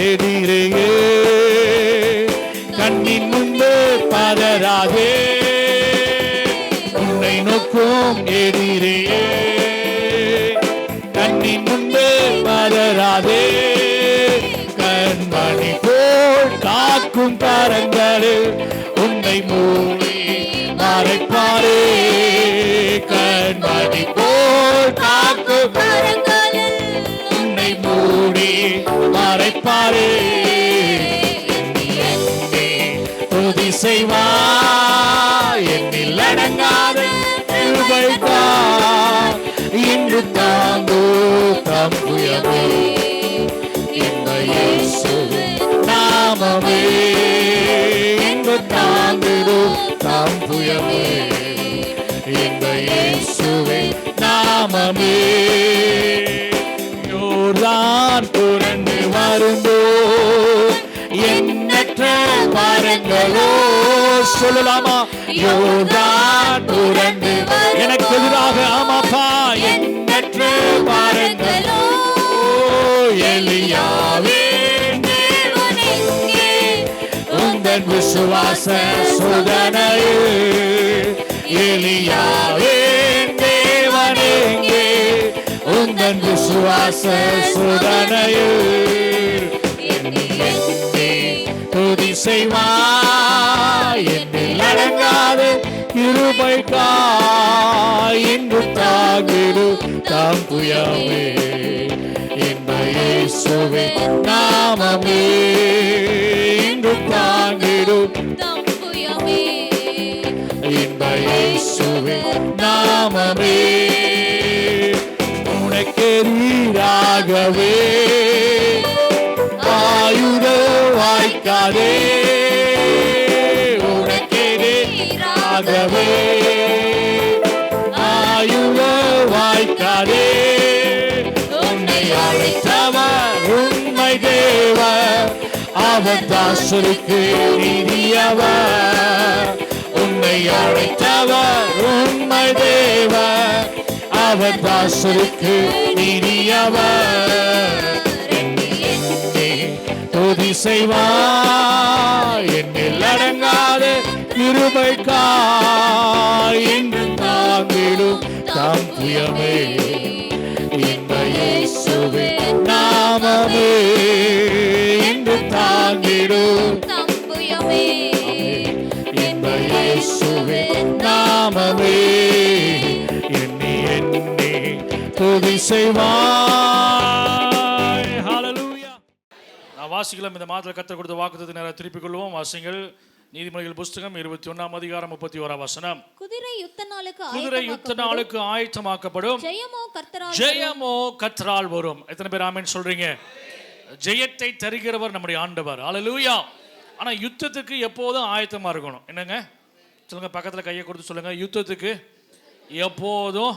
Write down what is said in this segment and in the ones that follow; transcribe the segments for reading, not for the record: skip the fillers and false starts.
எதிரியே கண்ணின் முன்பு பதறாதே, உன்னை நோக்கும் எதிரியே கண்ணின் முன்பு பதறாதே, கண்மணி போல் காக்கும் கரங்களில் உன்னை மூடி மறைப்பாரே, கண்மணி போல் காக்கும் கரங்களில் உன்னை மூடி மறைப்பாரே, துதி செய்வார் என்னில் அடங்காத கிருபைதான் இன்று தாங்கு தம்புயமே, இந்த இயேசுவின் நாமமே இன்று தாங்கிடும் தம்புயமே, இந்த இயேசுவின் நாமமே. யோர்தான் புரண்டு வரும்போ எண்ணற்ற மரங்களோ, சொல்லலாமா? யோர்தான் புரண்டு எனக்கு எதிராக, ஆமாப்பா, எண்ணற்ற மரங்களோ, எலியாவே உந்தன் விசுவாச சோதனையில், எலியாவே தேவனேங்கே உந்தன் விசுவாச சோதனையில், துதி செய்வாய் என்னில் அடங்காத கிருபைக்காய் இன்று தாங்கிடும் தம்புயமே, இந்த இயேசுவின் நாமமே இன்று தாங்கிடும் தம்புயமே, இந்த இயேசுவின் நாமமே. உனக்கெதிராகவே ஆயுத வாய்க்காதே, உனக்கெதிராகவே ஆயுத வாய்க்காதே, உன்னை அழைத்தவர் உண்மை தேவர், அவர் தாசருக்கு நீதியவர், உன்னை அழைத்தவர் உண்மை தேவர், அவர் தாசருக்கு நீதியவர், துதி செய்வாய் என்னில் அடங்காத கிருபைக்காய் இன்று தாங்கிடும் தம்புயமே, இந்த இயேசுவின் நாமமே இன்று தாங்கிடும் தம்புயமே, இந்த இயேசுவின் நாமமே எண்ணி எண்ணி துதி செய்வாய். ஹல்லேலூயா. நான் வாசிக்கலாம். இந்த மாதத்தில் கர்த்தர் கொடுத்த வாக்குத்தத்தை நேரா திருப்பிக் கொள்வோம். வாசிங்கள். நீதிமொழிகள் புஸ்தகம் 21 அதிகாரம் 31 வசனம். குதிரை யுத்த நாளுக்கு ஆயத்தமாக்கப்படும், ஜெயமோ கர்த்தரால் வரும். எத்தனை பேர் ஆமென் சொல்றீங்க? ஜெயத்தை தருகிறவர் நம்முடைய ஆண்டவர். ஹல்லேலூயா. ஆனா யுத்தத்துக்கு எப்போதும் ஆயத்தமா இருக்கணும். என்னங்க சொல்லுங்க, பக்கத்துல கையை கொடுத்து சொல்லுங்க, யுத்தத்துக்கு எப்போதும்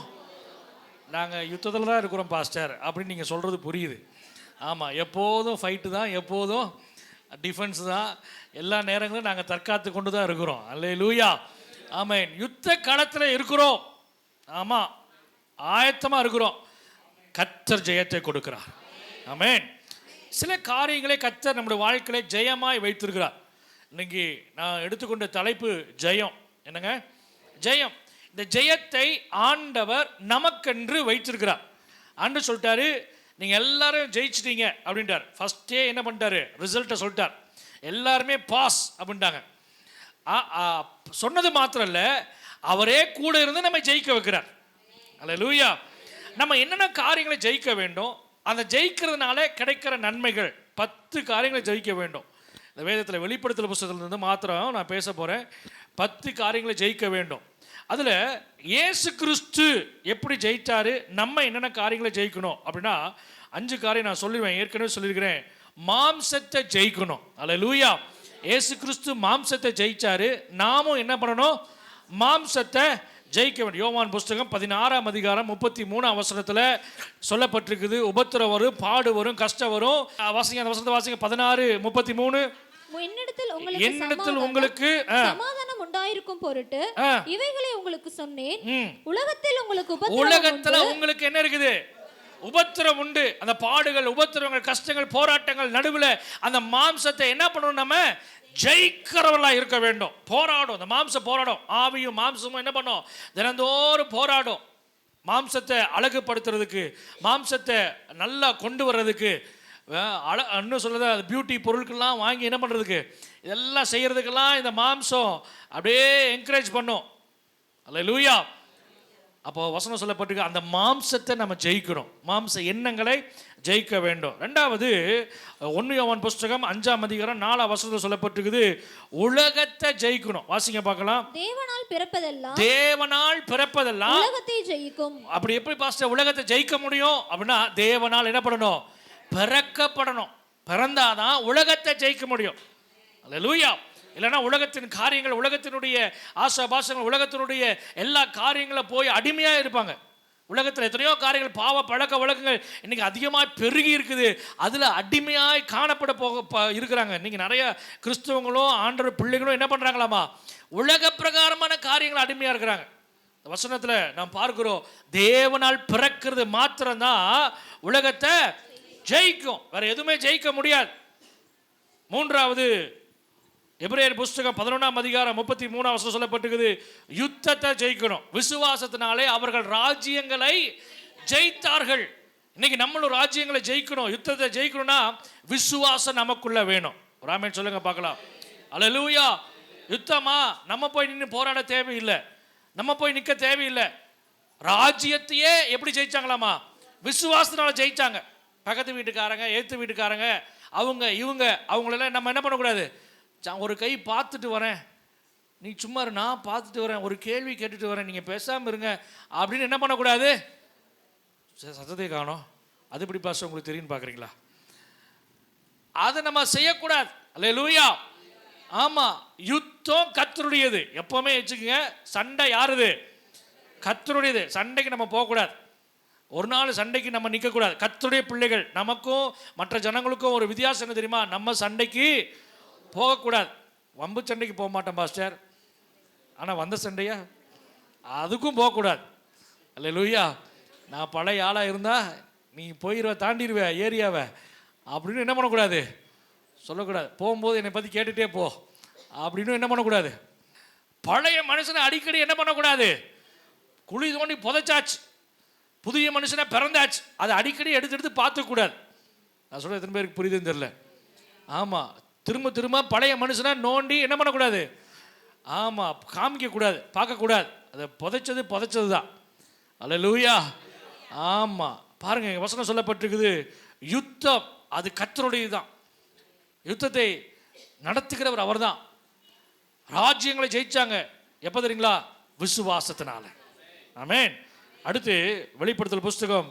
நாங்கள் யுத்தத்தில் தான் இருக்கிறோம் பாஸ்டர் அப்படின்னு நீங்கள் சொல்கிறது புரியுது. ஆமாம், எப்போதும் ஃபைட்டு தான், எப்போதும் டிஃபென்ஸ் தான், எல்லா நேரங்களும் நாங்கள் தற்காத்து கொண்டு தான் இருக்கிறோம். அல்லேலூயா. ஆமென். யுத்த களத்தில் இருக்கிறோம். ஆமாம், ஆயத்தமாக இருக்கிறோம். கர்த்தர் ஜெயத்தை கொடுக்கிறார். ஆமென். சில காரியங்களை கர்த்தர் நம்முடைய வாழ்க்கையில ஜெயமாய் வைத்திருக்கிறார். இன்னைக்கு நான் எடுத்துக்கொண்ட தலைப்பு ஜெயம். என்னங்க? ஜெயம். இந்த ஜெயத்தை ஆண்டவர் நமக்கென்று வைத்திருக்கிறார். ஆண்டவர் சொல்லிட்டாரு, நீங்கள் எல்லாரும் ஜெயிச்சிட்டீங்க அப்படின்ட்டார். ஃபஸ்ட்டே என்ன பண்ணிட்டாரு? ரிசல்ட்டை சொல்லிட்டார். எல்லாருமே பாஸ் அப்படின்ட்டாங்க. சொன்னது மாத்திரம் இல்லை, அவரே கூட இருந்து நம்ம ஜெயிக்க வைக்கிறார். அல்லேலூயா. நம்ம என்னென்ன காரியங்களை ஜெயிக்க வேண்டும், அந்த ஜெயிக்கிறதுனால கிடைக்கிற நன்மைகள் 10 காரியங்களை ஜெயிக்க வேண்டும். இந்த வேதத்தில் வெளிப்படுத்தல் புத்தகத்திலிருந்து மாத்திரம் நான் பேச போகிறேன். 10 காரியங்களை ஜெயிக்க வேண்டும். அதில் இயேசு கிறிஸ்து எப்படி ஜெயித்தாரு, நம்ம என்னென்ன காரியங்களை ஜெயிக்கணும் அப்படின்னா 5 காரியம் நான் சொல்லிடுவேன். ஏற்கனவே சொல்லியிருக்கிறேன். மாம்சத்தை ஜெயிக்கணும். அல்லேலூயா. இயேசு கிறிஸ்து மாம்சத்தை ஜெயிச்சாரு. நாமும் என்ன பண்ணணும்? மாம்சத்தை ஜெயிக்க வேண்டும். யோவான் புஸ்தகம் 16 அதிகாரம் 33 வசனத்தில் சொல்லப்பட்டிருக்குது. உபத்திரம் வரும், பாடு வரும், கஷ்டம் வரும். வாசிங்க அந்த வசனத்தை வாசிங்க. 16:33. என்னிடத்தில் உங்களுக்கு சமாதானம் உண்டாயிருக்கும் பொருட்டு இவைகளை உங்களுக்கு சொன்னேன். உலகத்தில் உங்களுக்கு என்ன இருக்குது? உபத்திரம் உண்டு. அந்த பாடுகள், உபத்திரங்கள், கஷ்டங்கள், போராட்டங்கள் நடுவில் அந்த மாம்சத்தை என்ன பண்ணணும்? நம்ம ஜெயிக்கிறவர்களாக இருக்க வேண்டும். போராடும், அந்த மாம்சம் போராடும். ஆவியும் மாம்சமும் என்ன பண்ணும்? தினந்தோறும் போராடும். மாம்சத்தை அழகுபடுத்துறதுக்கு, மாம்சத்தை நல்லா கொண்டு வர்றதுக்கு, இன்னும் சொல்றது அது பியூட்டி பொருட்கள்லாம் வாங்கி என்ன பண்ணுறதுக்கு, இதெல்லாம் செய்கிறதுக்கெல்லாம் இந்த மாம்சம் அப்படியே என்கரேஜ் பண்ணும். அல்லேலூயா. அப்போ வசனம் சொல்லப்பட்டிருக்கு, அந்த மாம்சத்தை நம்ம ஜெயிக்கணும், மாம்ச எண்ணங்களை ஜெயிக்க வேண்டும். ரெண்டாவது 1 யோவான் புஸ்தகம் 5ஆம் அதிகாரம் 4ஆம் வசனத்தில் சொல்லப்பட்டிருக்குது, உலகத்தை ஜெயிக்கணும். வாசிங்க பார்க்கலாம். தேவனால் பிறப்பதெல்லாம் உலகத்தை ஜெயிக்கும். அப்படி எப்படி பாஸ்டர் உலகத்தை ஜெயிக்க முடியும் அப்படின்னா, தேவனால் என்ன பண்ணணும்? பிறக்கப்படணும். பிறந்தாதான் உலகத்தை ஜெயிக்க முடியும். அல்லேலூயா. இல்லைன்னா உலகத்தின் காரியங்கள், உலகத்தினுடைய ஆசாபாசங்கள், உலகத்தினுடைய எல்லா காரியங்களும் போய் அடிமையாக இருப்பாங்க. உலகத்தில் எத்தனையோ காரியங்கள், பாவ பழக்க வழக்கங்கள் இன்னைக்கு அதிகமாக பெருகி இருக்குது. அதில் அடிமையாய் காணப்பட இருக்கிறாங்க. இன்னைக்கு நிறைய கிறிஸ்தவங்களும் ஆண்டவர் பிள்ளைகளும் என்ன பண்ணுறாங்களாமா? உலக பிரகாரமான காரியங்கள் அடிமையாக இருக்கிறாங்க. வசனத்தில் நாம் பார்க்கிறோம், தேவனால் பிறக்கிறது மாத்திரம்தான் உலகத்தை ஜெயிக்கும், வேற எதுவுமே ஜெயிக்க முடியாது. மூன்றாவது எபிரேயர் புஸ்தகம் 11ஆம் அதிகாரம் 33ஆம் வசனம் சொல்லப்பட்டிருக்குது, யுத்தத்தை ஜெயிக்கணும். விசுவாசத்தினாலே அவர்கள் ராஜ்யங்களை ஜெயித்தார்கள். இன்னைக்கு நம்மளும் ராஜ்யங்களை ஜெயிக்கணும், யுத்தத்தை ஜெயிக்கணும்னா விசுவாசம் நமக்குள்ள வேணும். ராமேன் சொல்லுங்க பார்க்கலாம். அல்லேலூயா. யுத்தமா நம்ம போய் நின்று போராட தேவையில்லை, நம்ம போய் நிற்க தேவையில்லை. ராஜ்யத்தையே எப்படி ஜெயிச்சாங்களாமா? விசுவாசத்தினால ஜெயிச்சாங்க. பக்கத்து வீட்டுக்காரங்க, ஏத்து வீட்டுக்காரங்க, அவங்க இவங்க, அவங்களெல்லாம் நம்ம என்ன பண்ணக்கூடாது? ஒரு கை பார்த்துட்டு வரேன், நீ சும்மா நான் பார்த்துட்டு வரேன், ஒரு கேள்வி கேட்டுட்டு வரேன், நீங்கள் பேசாமல் இருங்க அப்படின்னு என்ன பண்ணக்கூடாது? சத்தத்தை காணோம், அது எப்படி பாஸ்டர் உங்களுக்கு தெரியும்னு பார்க்குறீங்களா? அதை நம்ம செய்யக்கூடாது. அல்லேலூயா. ஆமாம், யுத்தம் கர்த்தருடையது. எப்போவுமே வச்சுக்கோங்க, சண்டை யாருது? கர்த்தருடையது. சண்டைக்கு நம்ம போகக்கூடாது. ஒரு நாள் சண்டைக்கு நம்ம நிற்கக்கூடாது. கர்த்தருடைய பிள்ளைகள். நமக்கும் மற்ற ஜனங்களுக்கும் ஒரு வித்தியாசம் என்ன தெரியுமா? நம்ம சண்டைக்கு போகக்கூடாது. வம்பு சண்டைக்கு போக மாட்டேன் பாஸ்டர், ஆனால் வந்த சண்டையா அதுக்கும் போகக்கூடாது. அல்லேலூயா. நான் பழைய ஆளாக இருந்தால் நீ போயிடுவ, தாண்டிடுவ ஏரியாவை அப்படின்னு என்ன பண்ணக்கூடாது? சொல்லக்கூடாது. போகும்போது என்னை பற்றி கேட்டுகிட்டே போ அப்படின்னு என்ன பண்ணக்கூடாது? பழைய மனுஷனை அடிக்கடி என்ன பண்ணக்கூடாது? குழி தோண்டி புதைச்சாச்சு, புதிய மனுஷனை பிறந்தாச்சு, அதை அடிக்கடி எடுத்து பார்த்துக்கூடாது. நான் சொல்ல எத்தனை பேருக்கு புரியுதுன்னு தெரியல. ஆமாம், திரும்ப திரும்ப பழைய மனுஷனை நோண்டி என்ன பண்ணக்கூடாது? ஆமாம், காமிக்கக்கூடாது, பார்க்கக்கூடாது. அதை புதைச்சது தான். அல்லேலூயா. ஆமாம், பாருங்க, வசனம் சொல்லப்பட்டிருக்குது, யுத்தம் அது கர்த்தருடையது தான். யுத்தத்தை நடத்துகிறவர் அவர் தான். ராஜ்யங்களை ஜெயிச்சாங்க எப்போ தெரியுங்களா? விசுவாசத்தினால. ஆமென். அடுத்து வெளிப்படுத்தல் புஸ்தகம்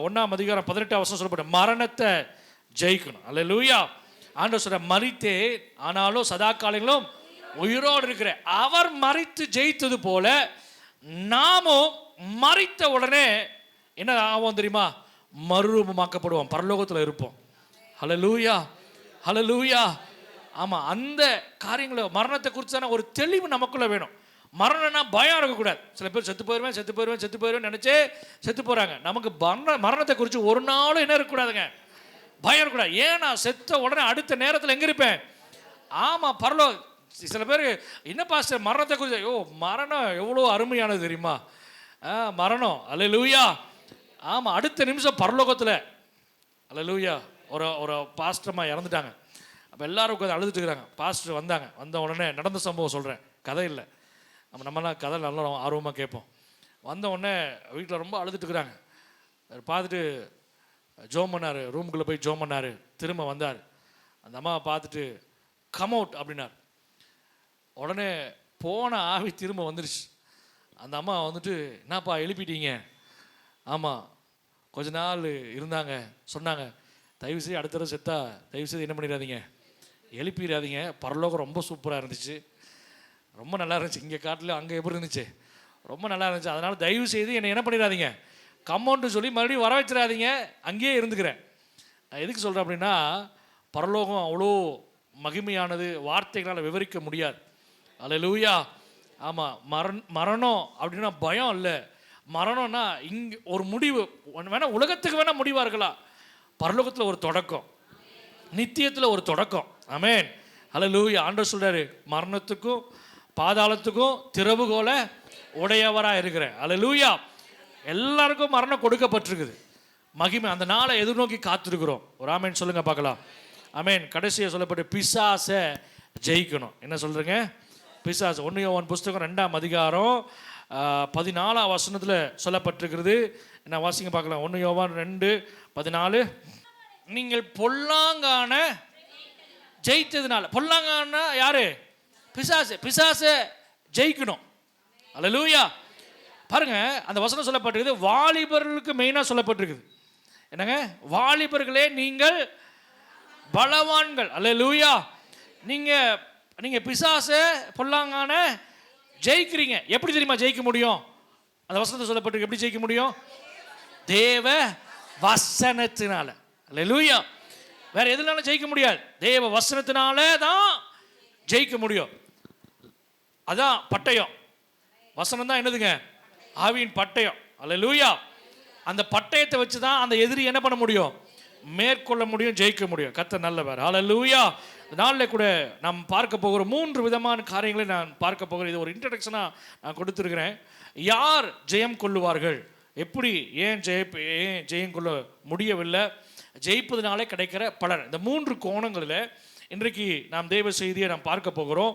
1ஆம் அதிகாரம் 18ஆம் வசனம் சொல்லப்பட்ட மரணத்தை ஜெயிக்கணும். அல்லேலூயா. ஆண்டவர் சொல்ற, மரித்தே ஆனாலும் சதா காலங்களும் உயிரோடு இருக்கிற அவர் மரித்து ஜெயித்தது போல நாமும் மரித்த உடனே என்ன ஆகும் தெரியுமா? மறுரூபமாக்கப்படுவோம், பரலோகத்தில் இருப்போம். ஹல்லேலூயா, ஹல்லேலூயா. ஆமாம், அந்த காரியங்களை மரணத்தை குறித்தான ஒரு தெளிவு நமக்குள்ள வேணும். மரணம்னா பயம் இருக்கக்கூடாது. சில பேர் செத்து போயிடுவேன் நினச்சே செத்து போகிறாங்க. நமக்கு மரணத்தை குறித்து ஒரு நாளும் என்ன இருக்கக்கூடாதுங்க? பயம் இருக்கக்கூடாது. ஏன்னா செத்த உடனே அடுத்த நேரத்தில் எங்கே இருப்பேன்? ஆமாம், பரலோகம். சில பேர் என்ன பாஸ்டர் மரணத்தை குறித்து, ஐயோ மரணம் எவ்வளோ அருமையானது தெரியுமா? மரணம். அல்லேலூயா. ஆமாம், அடுத்த நிமிஷம் பரலோகத்தில். அல்லேலூயா. ஒரு பாஸ்டர்மா இறந்துட்டாங்க. அப்போ எல்லாரும் உட்காந்து அழுதுட்டு இருக்கிறாங்க. பாஸ்டர் வந்தாங்க. வந்த உடனே நடந்த சம்பவம் சொல்கிறேன், கதை இல்லை. நம்மலாம் கதை நல்லா ஆர்வமாக கேட்போம். வந்த உடனே வீட்டில் ரொம்ப அழுதுட்டு இருக்கிறாங்க. பார்த்துட்டு ஜோம் பண்ணார், ரூமுக்குள்ளே போய் ஜோம் பண்ணார். திரும்ப வந்தார். அந்த அம்மாவை பார்த்துட்டு கம் அவுட் அப்படின்னார். உடனே போன ஆவி திரும்ப வந்துடுச்சு. அந்த அம்மா வந்துட்டு, என்னப்பா எழுப்பிட்டீங்க? ஆமாம், கொஞ்ச நாள் இருந்தாங்க, சொன்னாங்க, தயவுசெய்து அடுத்த தடவை செத்தா தயவுசெய்து என்ன பண்ணிடாதீங்க, எழுப்பிடாதீங்க. பரலோகம் ரொம்ப சூப்பராக இருந்துச்சு, ரொம்ப நல்லா இருந்துச்சு. இங்கே காட்டில் அங்கே எப்படி இருந்துச்சு, ரொம்ப நல்லா இருந்துச்சு. அதனால் தயவு செய்து என்னை என்ன பண்ணிடாதீங்க, கம்மௌண்ட்டு சொல்லி மறுபடியும் வர வச்சிடாதீங்க, அங்கேயே இருந்துக்கிறேன். நான் எதுக்கு சொல்கிறேன் அப்படின்னா, பரலோகம் அவ்வளோ மகிமையானது, வார்த்தைகளால் விவரிக்க முடியாது. அல்லேலூயா. ஆமாம், மரணம் அப்படின்னா பயம் இல்லை, மரணம்னா இங்கே ஒரு முடிவு வேணா, உலகத்துக்கு வேணா முடிவாக இருக்கலாம், பரலோகத்தில் ஒரு தொடக்கம், நித்தியத்தில் ஒரு தொடக்கம். ஆமென். ஹல்லேலூயா. ஆண்டவர் சொல்றாரு, மரணத்துக்கும் பாதாளத்துக்கும் திறவுகோல உடையவராக இருக்கிறேன். ஹல்லேலூயா. எல்லாருக்கும் மரணம் கொடுக்கப்பட்டிருக்குது. மகிமை அந்த நாளை எதிர்நோக்கி காத்திருக்கிறோம். ஒரு ஆமேன் சொல்லுங்க பார்க்கலாம். ஆமேன். கடைசியாக சொல்லப்பட்டு பிசாசை ஜெயிக்கணும். என்ன சொல்றீங்க? பிசாசு. 1 யோவான் புஸ்தகம் 2ஆம் அதிகாரம் 14ஆம் வசனத்தில் சொல்லப்பட்டிருக்கிறது. என்ன வாசிங்க பார்க்கலாம். 1 யோவான் 2:14. நீங்கள் பொல்லாங்கான ஜெயித்ததுனால, பொல்லாங்கான யாரு? பிசாசு. பிசாசை ஜெயிக்கணும். அல்லேலூயா. பாருங்க, அந்த வசனம் சொல்லப்பட்டிருக்குது, வாலிபர்களுக்கு மெயினாக சொல்லப்பட்டிருக்குது. என்னங்க? வாலிபர்களே நீங்கள் பலவான்கள். அல்லேலூயா. நீங்க பிசாசை பொல்லாங்கான ஜெயிக்கிறீங்க. எப்படி தெரியுமா ஜெயிக்க முடியும்? அந்த வசனத்தை சொல்லப்பட்டிருக்கு. எப்படி ஜெயிக்க முடியும்? தேவ வசனத்தினால. அல்லேலூயா. வேற எதுனாலும் ஜெயிக்க முடியாது. தேவ வசனத்தினால தான் ஜெயிக்க முடியும். அதான் பட்டயம். வசனம் தான் என்னதுங்க? ஆவியின் பட்டயம். அல்லேலூயா. அந்த பட்டயத்தை வச்சு தான் அந்த எதிரி என்ன பண்ண முடியும்? மேற்கொள்ள முடியும், ஜெயிக்க முடியும். கர்த்தர் நல்லவர். அல்லேலூயா. நாளில் கூட நாம் பார்க்க போகிற 3 விதமான காரியங்களை நான் பார்க்க போகிறேன். இது ஒரு இன்ட்ரடக்ஷனாக நான் கொடுத்துருக்கிறேன். யார் ஜெயம் கொள்ளுவார்கள்? எப்படி? ஏன் ஜெயம் கொள்ள முடியவில்லை? ஜெயிப்பதனாலே கிடைக்கிற பலன். இந்த 3 கோணங்களில் இன்றைக்கு நாம் தேவ செய்தியை நாம் பார்க்க போகிறோம்.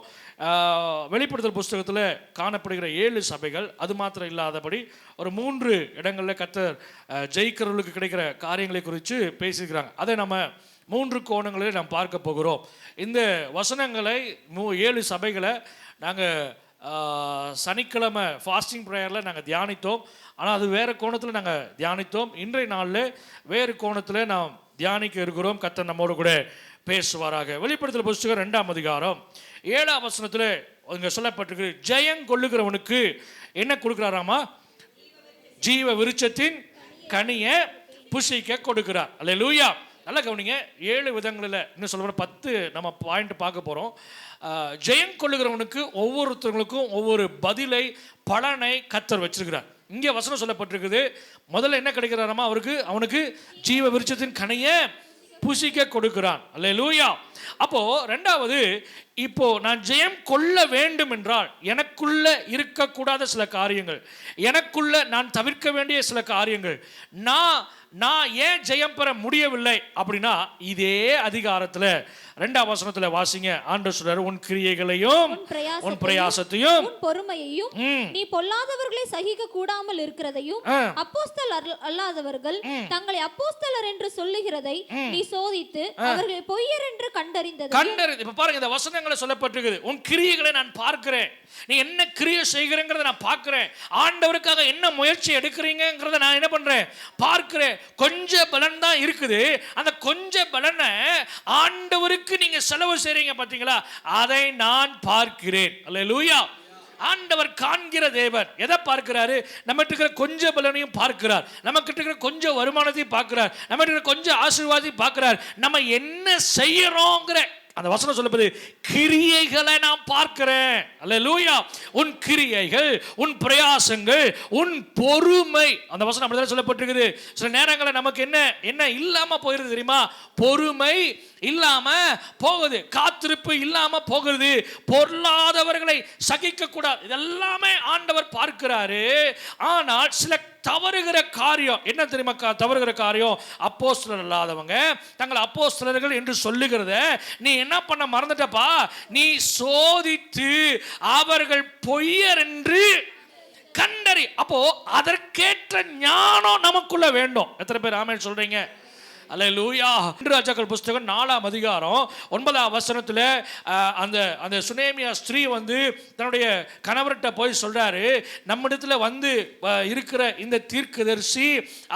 வெளிப்படுத்தல் புஸ்தகத்தில் காணப்படுகிற 7 சபைகள், அது மாத்திரம் இல்லாதபடி ஒரு 3 இடங்களில் கர்த்தர் ஜெயிக்கிறவர்களுக்கு கிடைக்கிற காரியங்களை குறித்து பேசியிருக்கிறாங்க. அதை நம்ம 3 கோணங்களில் நாம் பார்க்க போகிறோம். இந்த வசனங்களை 7 சபைகளை நாங்கள் சனிக்கிழமை ஃபாஸ்டிங் ப்ரேயரில் நாங்கள் தியானித்தோம். ஆனால் அது வேறு கோணத்தில் நாங்கள் தியானித்தோம். இன்றைய நாளில் வேறு கோணத்தில் நாம் தியானிக்க இருக்கிறோம். கர்த்தர் நம்மோடு கூட பேசுவாராக. வெளிப்படுத்தல் புஸ்தகம் 2ஆம் அதிகாரம் 7ஆம் வசனத்தில் இங்கே சொல்லப்பட்டிருக்கு, ஜெயம் கொள்ளுகிறவனுக்கு என்ன கொடுக்குறாராமா? ஜீவ விருட்சத்தின் கனியை புசிக்க கொடுக்கிறார். அல்லேலூயா. நல்லா கவனிங்க. 7 விதங்களில் இன்னும் சொல்ல 10 நம்ம பாயிண்ட் பார்க்க போகிறோம். ஜெயம் கொள்ளுகிறவனுக்கு ஒவ்வொருத்தவங்களுக்கும் ஒவ்வொரு பதிலை, பலனை கர்த்தர் வச்சிருக்கிறார். இங்கே வசனம் சொல்லப்பட்டிருக்குது, முதல்ல என்ன கிடைக்கிறாராமா? அவனுக்கு ஜீவ விருட்சத்தின் கனியை புசிக்க கொடுக்கிறான். அல்லேலூயா. அப்போ ரெண்டாவது, இப்போ நான் ஜெயம் கொள்ள வேண்டும் என்றால் எனக்குள்ள இருக்கக்கூடாத சில காரியங்கள், எனக்குள்ள நான் தவிர்க்க வேண்டிய சில காரியங்கள், நான் ஏன் ஜெயம் பெற முடியவில்லை அப்படின்னா, இதே அதிகாரத்தில் 2ஆம் வசனத்தில் வாசிங்க. ஆண்டவர் சொல்றாரு, உன் கிரியைகளையும் உன் பிரயாசத்தையும் உன் பொறுமையையும் நீ பொல்லாதவர்களை சகிக்க கூடாமல் இருக்கிறதையும் அப்போஸ்தலர் அல்லாதவர்கள் தங்களை அப்போஸ்தலர் என்று சொல்லுகிறதை நீ சோதித்து அவர்களை பொய்யர் என்று கண்டறிந்தது. இப்ப பாருங்க, இந்த வசனங்களை சொல்லப்பட்டிருக்குது. உன் கிரியைகளை நான் பார்க்கிறேன், நீ என்ன கிரியை செய்கிறேங்கிறத நான் பார்க்கிறேன், ஆண்டவருக்காக என்ன முயற்சி எடுக்கிறீங்கிறத நான் என்ன பண்றேன்? பார்க்கிறேன். கொஞ்சம் பலன் தான் இருக்குது. அந்த கொஞ்சம் பலனை ஆண்டவருக்கு நீங்க செலவு செய்றீங்க பாத்தீங்களா? அதை நான் பார்க்கிறேன். அல்லேலூயா. ஆண்டவர் காண்கிற தேவன். எதை பார்க்கிறாரு? நம்ம இருக்கிற கொஞ்சம் பலனையும் பார்க்கிறார், நமக்கு இருக்கிற கொஞ்சம் வருமானத்தையும் பார்க்கிறார், நம்ம இருக்கிற கொஞ்சம் ஆசீர்வாதத்தையும் பார்க்கிறார். நம்ம என்ன செய்யறோங்கிற அந்த வசனம் சொல்லுவது, கிரியைகளை நான் பார்க்கிறேன். அல்லேலூயா. உன் கிரியைகள், உன் பிரயாசங்கள், உன் பொறுமை. அந்த வசனம் அப்படிதான் சொல்லப்பட்டிருக்குது. சில நேரங்களில் நமக்கு என்ன இல்லாம போயிருது தெரியுமா? பொறுமை இல்லாம போகுது, காத்திருப்பு இல்லாம போகிறது, பொருளாதவர்களை சகிக்க கூடாது. இதெல்லாமே ஆண்டவர் பார்க்கிறாரு. ஆனால் சில தவறுகிற காரியம் என்ன தெரியுமா? தவறுகிற காரியம், அப்போஸ்தலர் இல்லாதவங்க தங்கள் அப்போஸ்தலர்கள் என்று சொல்லுகிறத நீ என்ன பண்ண மறந்துட்டப்பா? நீ சோதித்து அவர்கள் பொய்யர் என்று கண்டறி. அப்போ அதற்கேற்ற ஞானம் நமக்குள்ள வேண்டும். எத்தனை பேர் ஆமென் சொல்றீங்க? அல்லேலூயா. ராஜாக்கள் புஸ்தகம் 4ஆம் அதிகாரம் 9ஆம் வசனத்தில் அந்த சுனேமியா ஸ்திரீ தன்னுடைய கணவர்கிட்ட போய் சொல்றாரு, நம்மிடத்தில் இருக்கிற இந்த தீர்க்கதரிசி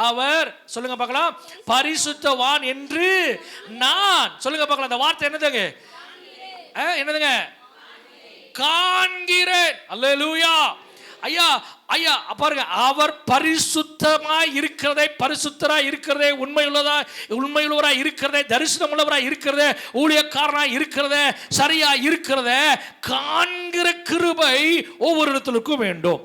அவர், சொல்லுங்க பார்க்கலாம், பரிசுத்தவான் என்று நான், சொல்லுங்க பார்க்கலாம், அந்த வார்த்தை என்னதுங்க? என்னதுங்க? காண்கிறேன். அல்லேலூயா. ஐயா பாருங்க, அவர் பரிசுத்தமாய் இருக்கிறதை, பரிசுத்தராய் இருக்கிறதே, உண்மையுள்ளவராய் இருக்கிறதே, தரிசனம் உள்ளவராய் இருக்கிறதே, ஊழியக்காரனாய் இருக்கிறதே, சரியா இருக்கிறதே காண்கிற கிருபை ஒவ்வொரு இடத்திற்கும் வேண்டும்.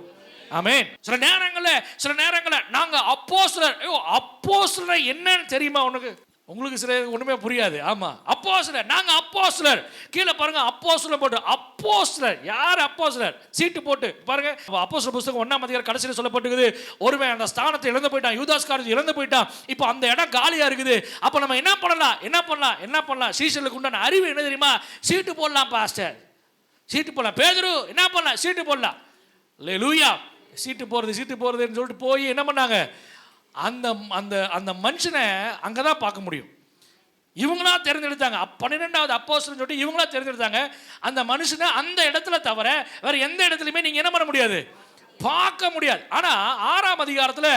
ஆமென். சில நேரங்கள்ல நாங்க அப்போஸ்தலர். அப்போஸ்தலர் என்னன்னு தெரியுமா உனக்கு? உங்களுக்கு சில ஒண்ணுமே புரியாது. ஆமா, அப்போஸ்தலர், நாங்க அப்போஸ்தலர். கீழே பாருங்க, அப்போஸ்தலர் போட்டு. அப்போஸ்தலர் யார்? அப்போஸ்தலர் சீட்டு போட்டு பாருங்க. அப்போஸ்தலர் புத்தகம் 1ஆம் அதிகாரம் கடைசியில் சொல்லப்பட்டிருக்குது, ஒருவன் அந்த ஸ்தானத்தை இழந்து போயிட்டான், யூதாஸ் காரியத்தை இழந்து போயிட்டான், இப்போ அந்த இடம் காலியா இருக்குது. அப்ப நம்ம என்ன பண்ணலாம்? சீஷர்களுக்கு உண்டான அறிவு என்ன தெரியுமா? சீட்டு போடலாம் பாஸ்டர், சீட்டு போடலாம். பேதுரு என்ன பண்ணலாம்? சீட்டு போடலாம். அல்லேலூயா. சீட்டு போறதுன்னு சொல்லிட்டு போய் என்ன பண்ணாங்க? அந்த அந்த அந்த மனுஷனை அங்கதான் பார்க்க முடியும். இவங்களா தேர்ந்தெடுத்தாங்க. 12வது அப்போஸ்தலன் சொல்லிட்டு இவங்களா தேர்ந்தெடுத்தாங்க. அந்த மனுஷனை அந்த இடத்துல தவிர வேற எந்த இடத்துலயுமே நீங்க என்ன பண்ண முடியாது? பார்க்க முடியாது. ஆனா 6ஆம் அதிகாரத்துல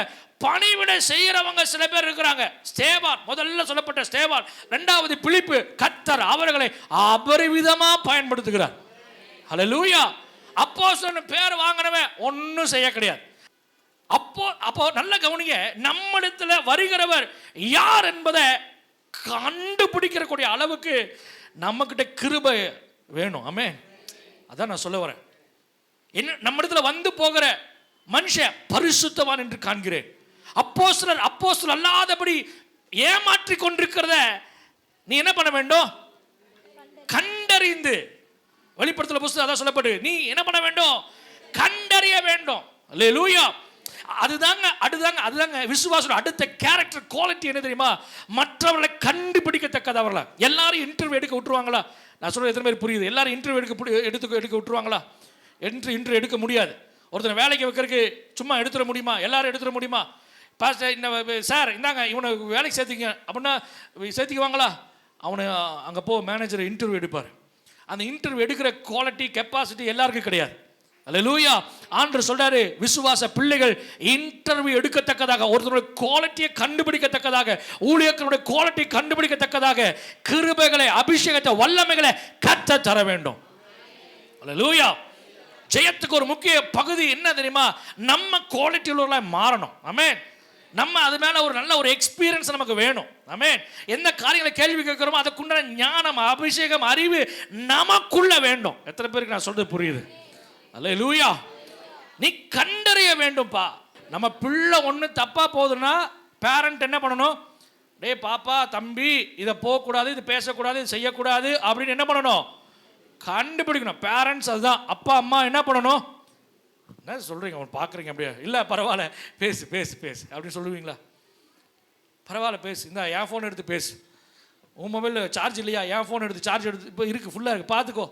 பணிவிடை செய்யறவங்க சில பேர் இருக்கிறாங்க. ஸ்தேவான், முதல்ல சொல்லப்பட்ட ஸ்தேவான், 2வது பிலிப்பு, கர்த்தர் அவர்களை அபரிவிதமா பயன்படுத்துகிறார். ஹல்லேலூயா. அப்போஸ்தலன் பேர் வாங்கினவன் ஒன்னும் செய்ய கிடையாது. அப்போ நல்ல கவனிங்க, நம்மிடத்துல வருகிறவர் யார் என்பதை கண்டுபிடிக்கக்கூடிய அளவுக்கு நம்ம கிட்ட கிருபை வேணும். ஆமென். அதான் நான் சொல்ல வரேன். என்ன, நம்மிடத்துல வந்து போகிற மனுஷன் பரிசுத்தவான் என்று காண்கிறேன். அப்போஸ்தலர் அல்லாதபடி ஏமாற்றி கொண்டிருக்கிறத நீ என்ன பண்ண வேண்டும்? கண்டறிந்து. வெளிப்படுத்தல் புத்தகம் அதான் சொல்லப்படு, நீ என்ன பண்ண வேண்டும்? கண்டறிய வேண்டும். அல்லேலூயா. அதுதாங்க விசுவாசம். அடுத்த கேரக்டர் குவாலிட்டி என்ன தெரியுமா? மற்றவர்களை கண்டுபிடிக்கத்தக்கதவர்களா. எல்லாரும் இன்டர்வியூ எடுக்க விட்டுருவாங்களா? நான் சொல்றது எத்தனை பேர் புரியுது? எல்லாரும் இன்டர்வியூ எடுக்க விட்டுருவாங்களா? இன்டர்வியூ எடுக்க முடியாது. ஒருத்தர் வேலைக்கு வைக்கிறதுக்கு சும்மா எடுத்துட முடியுமா? எல்லாரும் எடுத்துட முடியுமா? பாஸ்டர், இந்த சார் இந்தாங்க இவனை வேலைக்கு சேர்த்திங்க அப்படின்னா சேர்த்திக்குவாங்களா? அவனை அங்கே போ, மேனேஜர் இன்டர்வியூ எடுப்பார். அந்த இன்டர்வியூ எடுக்கிற குவாலிட்டி கெப்பாசிட்டி எல்லாருக்கும் கிடையாது. அல்லேலூயா. ஆண்டவர் சொல்றாரு, விசுவாச பிள்ளைகள் இன்டர்வியூ எடுக்கத்தக்கதாக, ஒருத்தருடைய குவாலிட்டியை கண்டுபிடிக்கத்தக்கதாக, ஊழியர்களுடைய குவாலிட்டி கண்டுபிடிக்கத்தக்கதாக கிருபைகளை, அபிஷேகத்தை, வல்லமைகளை கத்த தர வேண்டும். அல்லேலூயா. ஜெயத்துக்கு ஒரு முக்கிய பகுதி என்ன தெரியுமா? நம்ம குவாலிட்டி உள்ளவர்களாக மாறணும். ஆமென். நம்ம அது மேல ஒரு நல்ல ஒரு எக்ஸ்பீரியன்ஸ் நமக்கு வேணும். ஆமென். எந்த காரியங்களை கேள்வி கேட்கிறோமோ அதுக்குண்டான ஞானம், அபிஷேகம், அறிவு நமக்குள்ள வேண்டும். எத்தனை பேருக்கு நான் சொல்றது புரியுது? அல்லேலூயா. நீ கண்டறிய வேண்டும்பா. நம்ம பிள்ளை ஒன்று தப்பா போகுதுன்னா பேரண்ட் என்ன பண்ணணும்? டே பாப்பா, தம்பி, இதை போகக்கூடாது, இது பேசக்கூடாது, இது செய்யக்கூடாது அப்படின்னு என்ன பண்ணணும்? கண்டுபிடிக்கணும். பேரண்ட்ஸ் அதுதான். அப்பா அம்மா என்ன பண்ணணும்? என்ன சொல்றீங்க? அவன் பார்க்குறீங்க அப்படியே. இல்லை பரவாயில்ல, பேசு பேசு பேசு அப்படின்னு சொல்லுவீங்களா? பரவாயில்ல பேசு, இந்த என் ஃபோன் எடுத்து பேசு. உன் மொபைலில் சார்ஜ் இல்லையா? என் ஃபோன் எடுத்து சார்ஜ் எடுத்து இப்போ இருக்குது, ஃபுல்லாக இருக்குது, பார்த்துக்கோ.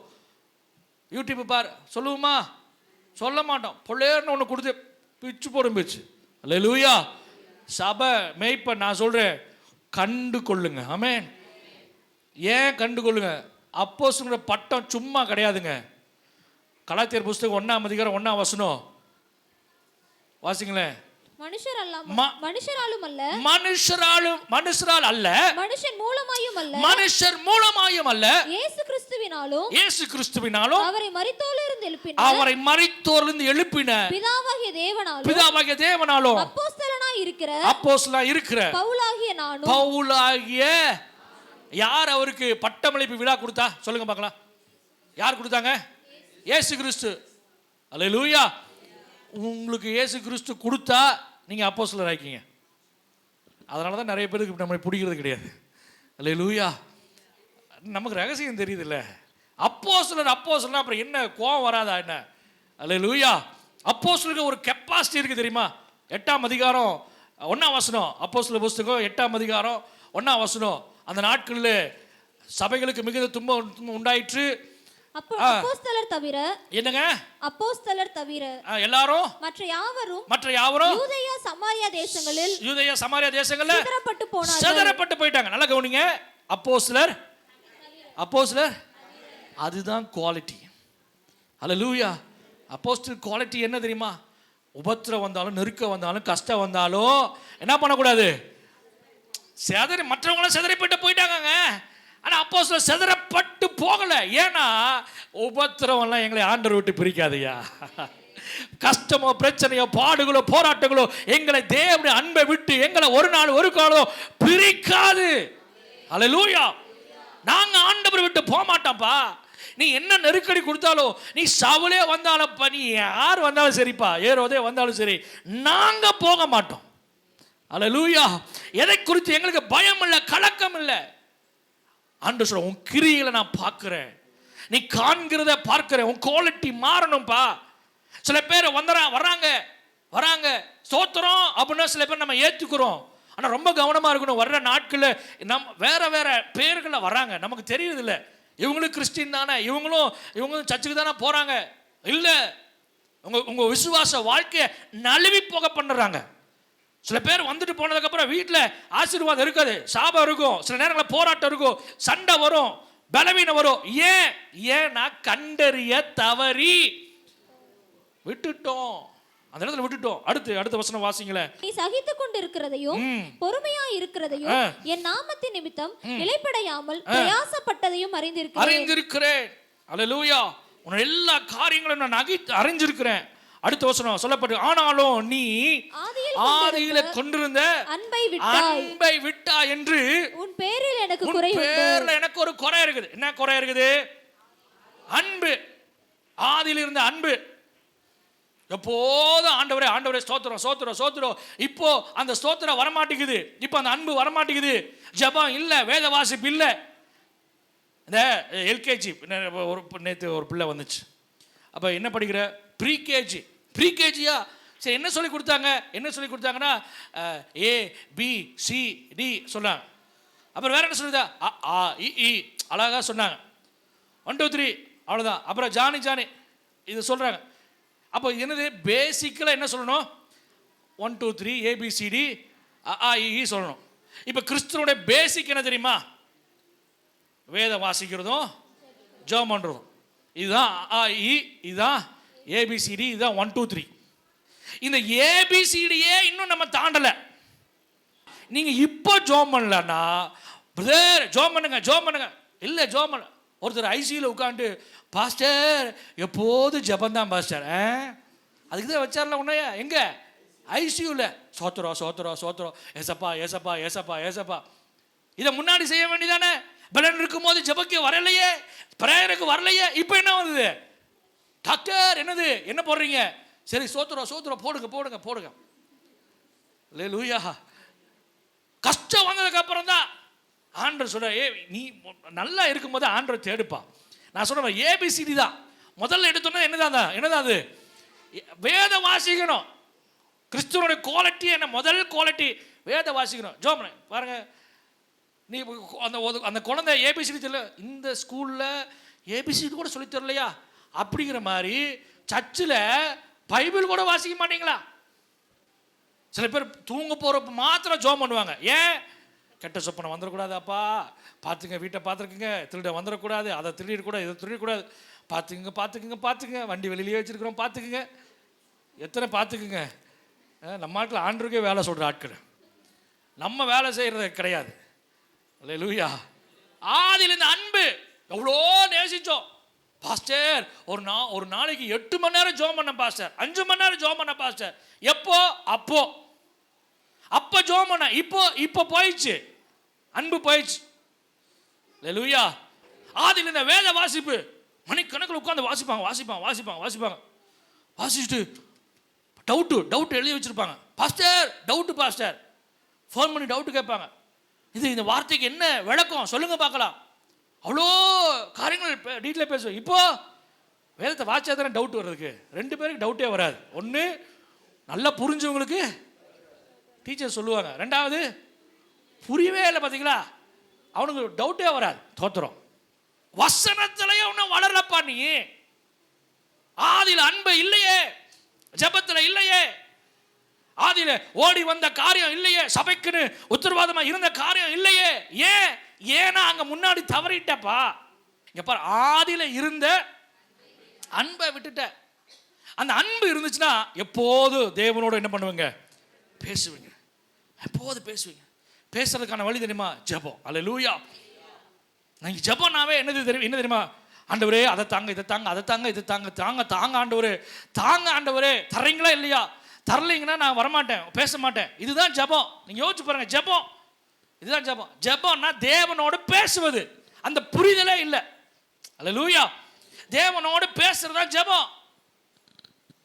யூடியூப் பார். சொல்லுவோமா? சொல்ல மாட்டோம். பொள்ளேர்னு ஒன்று கொடுத்து பிச்சு போடும் பேச்சு. அல்லேலூயா. சபை மேய்ப்ப நான் சொல்கிறேன், கண்டு கொள்ளுங்க. ஆமென். ஏன் கண்டு கொள்ளுங்க? அப்போஸ்தலர் பட்டம் சும்மா கிடையாதுங்க. கலாத்தியர் புத்தகம் 1ஆம் அதிகாரம் 1ஆம் வசனம் வாசிங்களேன். மனுஷராலும் அல்ல, மனுஷரால் அல்ல, மனுஷர் மூலமாயும் அல்ல, இயேசு கிறிஸ்துவினாலும் அவரை மரித்தோரிலிருந்து எழுப்பின பிதாவாகிய தேவனாலும் அப்போஸ்தலனாய் இருக்கிற பவுலாகிய யார் அவருக்கு பட்டமளிப்பு விழா கொடுத்தா? சொல்லுங்க பார்க்கலாம். யார் கொடுத்தாங்க? இயேசு கிறிஸ்து. அல்லேலூயா. உங்களுக்கு இயேசு கிறிஸ்து கொடுத்தா நீங்க அப்போஸ்தலர் ஆயிக்கீங்க. அதனால தான் நிறைய பேருக்கு நம்ம பிடிக்கிறது கிடையாது. அல்லேலூயா. நமக்கு ரகசியம் தெரியுது இல்ல. அப்போஸ்தலர் அப்புறம் என்ன கோபம் வராதா என்ன? அல்லேலூயா. அப்போஸ்தலருக்கு ஒரு கெப்பாசிட்டி இருக்கு தெரியுமா? 8ஆம் அதிகாரம் 1ஆம் வசனம். அப்போஸ்தலர் புத்தகம் 8ஆம் அதிகாரம் 1ஆம் வசனம். அந்த நாட்களில் சபைகளுக்கு மிகுந்த துன்பம் உண்டாயிற்று. அப்போஸ்தலர் தவிர என்னங்க? அப்போஸ்தலர் தவிர எல்லாரும் மற்ற யாவரும் யூதேயா சமாரியா தேசங்களில் சிதறப்பட்டு போயிட்டாங்க. நல்லா கவனிங்க. அப்போஸ்தலர் அதுதான் குவாலிட்டி. அல்லேலூயா. அப்போஸ்தலர் குவாலிட்டி என்ன தெரியுமா? உபத்திரம் வந்தாலும், நெருக்கம் வந்தாலும், கஷ்டம் வந்தாலும் என்ன பண்ணக்கூடாது? மற்றவங்களும் சிதறப்பட்டு போயிட்டாங்க. ஆனால் அப்போஸ்தலர் சிதறப்பட்டு போகல. ஏன்னா உபத்திரவெல்லாம் எங்களை ஆண்டவர் விட்டு பிரிக்காதையா. கஷ்டமோ, பிரச்சனையோ, பாடுகளோ, போராட்டங்களோ எங்களை தேவனுடைய அன்பை விட்டு எங்களை ஒரு நாள் ஒரு காலம் பிரிக்காது. அல்லேலூயா. நாங்க ஆண்டவர் விட்டு போக மாட்டோம்ப்பா. நீ என்ன நெருக்கடி கொடுத்தாலும், நீ சவுலே வந்தாலும், நீ யார் வந்தாலும் சரிப்பா, ஏரோதே வந்தாலும் சரி, நாங்க போக மாட்டோம். அல்லேலூயா. எதை குறித்து எங்களுக்கு பயம் இல்லை, கலக்கம் இல்லை. ஆண்டவர் சொல்ற, உன் கிரியைகளை நான் பார்க்கிறேன், நீ காண்கிறத பார்க்கிறேன், உன் குவாலிட்டி மாறணும்பா. சில பேர் வராங்க ஸ்தோத்திரம் அப்படின்னா சில பேர் நம்ம ஏத்துக்கிறோம். ஆனால் ரொம்ப கவனமாக இருக்கணும். வர்ற நாட்களில் வேற வேற பேர்களில் வராங்க, நமக்கு தெரியுது இல்லை. இவங்களும் கிறிஸ்டின் தானே, இவங்களும் சர்ச்சுக்கு தானே போகிறாங்க. இல்லை, உங்கள் விசுவாச வாழ்க்கையை நழுவி போக பண்ணுறாங்க. சில பேர் வந்துட்டு போனதுக்கப்புறம் வீட்டில் ஆசீர்வாதம் இருக்காது, சாபம் இருக்கும், சில நேரங்களில் போராட்டம் இருக்கும், சண்டை வரும், பலவீனம் வரும். ஏன்னா கண்டறிய தவறி விட்டுட்டோம், அந்த இடத்துல விட்டுட்டோம். அடுத்த வசனம் வாசிங்களேன். நீ சகித்துக் கொண்டிருக்கிறதையும் பொறுமையா இருக்கிறதையும் என் நாமத்தின் நிமித்தம் இளைப்படையாமல் பிரயாசப்பட்டதையும் அறிந்திருக்கிறேன். அல்லேலூயா. உன் எல்லா காரியங்களும் நான் அறிஞ்சிருக்கிறேன். அடுத்த வசனம் சொல்லப்பட்டு, ஆனாலும் நீ ஆதியில கொண்டிருந்த அன்பை விட்டா என்று உன் பேரில் எனக்கு ஒரு குறை இருக்குது. என்ன குறை இருக்குது? அன்பு. ஆதியில இருந்த அன்பு. எப்போதும் ஆண்டவரே ஸ்தோத்திரம். இப்போ அந்த ஸ்தோத்திரம் வரமாட்டேங்குது, இப்போ அந்த அன்பு வரமாட்டேங்குது. ஜெபம் இல்ல, வேத வாசிப்பு இல்ல. இந்த எல்கேஜி நேற்று ஒரு பிள்ளை வந்துச்சு. அப்போ என்ன படிக்கிற? ப்ரீகேஜியா? சரி, என்ன சொல்லி கொடுத்தாங்கன்னா ABCD சொன்னாங்க. அப்புறம் வேற என்ன சொல்லுதா? அழகா சொன்னாங்க. 1 2 3 அவ்வளோதான். அப்புறம் ஜானி இது சொல்றாங்க. அப்போ என்னது? பேசிக்கலாக என்ன சொல்லணும்? 1 2 3 ABCD சொல்லணும். இப்போ கிறிஸ்துவனுடைய பேசிக் என்ன தெரியுமா? வேதம் வாசிக்கிறதும் ஜெபம் பண்ணுறதும். இதுதான் இதுதான் ABCD, இதுதான் 1 2 3. இந்த ABCDயே இன்னும் நம்ம தாண்டலை. நீங்கள் இப்போ ஜெபம் பண்ணலன்னா, பிரதர் ஜெபம் பண்ணுங்க இல்லை ஜெபம் பண்ண. ஒருத்தர் ஐசியூவில் உட்காந்து, பாஸ்டர் எப்போது ஜெபந்தான் பாஸ்டர். அதுக்கு தான் வச்சார்ல உன்னையா? எங்கே? ஐசியூவில். சோத்திரம் ஏசப்பா. இதை முன்னாடி செய்ய வேண்டியதானே? பலன் இருக்கும்போது ஜெபக்கு வரலையே, பிரேயருக்கு வரலையே. இப்போ என்ன வந்தது? டாக்டர் என்னது, என்ன போடுறீங்க? சரி சோத்திரம் போடுங்க. அல்லேலூயா. கஷ்டம் வந்ததுக்கு அப்புறம் தான் ஆண்டவர் சொல்ற, நீ நல்லா இருக்கும்போது ஆண்டவர் தேடுப்பா. நான் சொல்றேன், ABCD தான் முதல்ல எடுத்தோன்னா. என்னதான் அது? வேத வாசிக்கணும். கிறிஸ்துவனுடைய குவாலிட்டி என்ன? முதல் குவாலிட்டி வேத வாசிக்கணும். ஜோம் பாருங்க, நீ அந்த குழந்தை ABCD தெரியல, இந்த ஸ்கூலில் ABCD கூட சொல்லி தரலையா அப்படிங்கிற மாதிரி சர்ச்சில் பைபிள் கூட வாசிக்க மாட்டீங்களா? சில பேர் தூங்க போகிறப்ப மாத்திரம் ஜோம் பண்ணுவாங்க. ஏன்? கெட்ட சொப்பனை வந்துடக்கூடாது, அப்பா பார்த்துங்க, வீட்டை பார்த்துருக்குங்க, திருட வந்துடக்கூடாது, அதை திருடிடக்கூடாது, இதை திருடிடக்கூடாது, பார்த்துக்குங்க, வண்டி வெளியிலேயே வச்சுருக்கிறோம், பார்த்துக்குங்க. எத்தனை பார்த்துக்குங்க. நம்ம ஆட்கள் ஆண்டருக்கே வேலை சொல்கிற ஆட்கள், நம்ம வேலை செய்கிறது கிடையாது. அல்லேலூயா. ஆதியில் இந்த அன்பு எவ்வளோ நேசிச்சோம் பாஸ்டர். ஒரு நாளைக்கு 8 மணி நேரம் ஜெபம் பண்ண பாஸ்டர், 5 மணி நேரம் ஜெபம் பண்ண பாஸ்டர். எப்போ? அப்போ ஜெபம் பண்ண. இப்போ போயிடுச்சு, அன்பு போயிடுச்சு. அல்லேலூயா. ஆதியில் இந்த வேத வாசிப்பு மணிக்கணக்கில் உட்காந்து வாசிப்பாங்க. வாசிச்சுட்டு டவுட் எழுதி வச்சிருப்பாங்க. பாஸ்டர் ஃபோன் பண்ணி டவுட்டு கேட்பாங்க. இந்த வார்த்தைக்கு என்ன விளக்கம் சொல்லுங்க பார்க்கலாம். அவ்வளோ காரியங்கள் டீட்டெயிலாக பேசுவோம். இப்போ வேதத்தை வாட்சா தானே டவுட் வர்றதுக்கு. 2 பேருக்கு டவுட்டே வராது. ஒன்று, நல்லா புரிஞ்சவங்களுக்கு டீச்சர் சொல்லுவாங்க. 2வது, புரியவே இல்லை பார்த்தீங்களா, அவனுக்கு டவுட்டே வராது. தோத்துறோம். வசனத்திலேயே ஒன்றும் வளரலப்பா. நீ ஆதியில் அன்பு இல்லையே, ஜெபத்தில் இல்லையே, ஆதியில ஓடி வந்த காரியம் இல்லையே, சபைக்குன்னு உத்தரவாதமா இருந்த காரியம் இல்லையே. ஏன்னா அங்க முன்னாடி தவறிட்டப்பா. இங்க பாரு, ஆதியில இருந்த அன்பை விட்டுட்ட. அந்த அன்பு இருந்துச்சுன்னா எப்போது தேவனோட என்ன பண்ணுவீங்க? பேசுவீங்க. எப்போது பேசுவீங்க. பேசுறதுக்கான வழி தெரியுமா? ஜெபம். அல்லேலூயா. நீங்க ஜெபம்னாவே என்ன தெரியுமா? ஆண்டவரே அதை தாங்க, இதை தாங்க, அதை தாங்க, இது தாங்க ஆண்டவரே தர்றீங்களா இல்லையா? தரலைங்கன்னா நான் வரமாட்டேன், பேச மாட்டேன். இதுதான் ஜெபம். நீங்க யோசிச்சு பாருங்க. ஜெபம் இதுதான் ஜெபம். ஜெபம்னா தேவனோடு பேசுவது. அந்த புரிதலே இல்லை. அல்லேலூயா. தேவனோடு பேசுறதா ஜெபம்.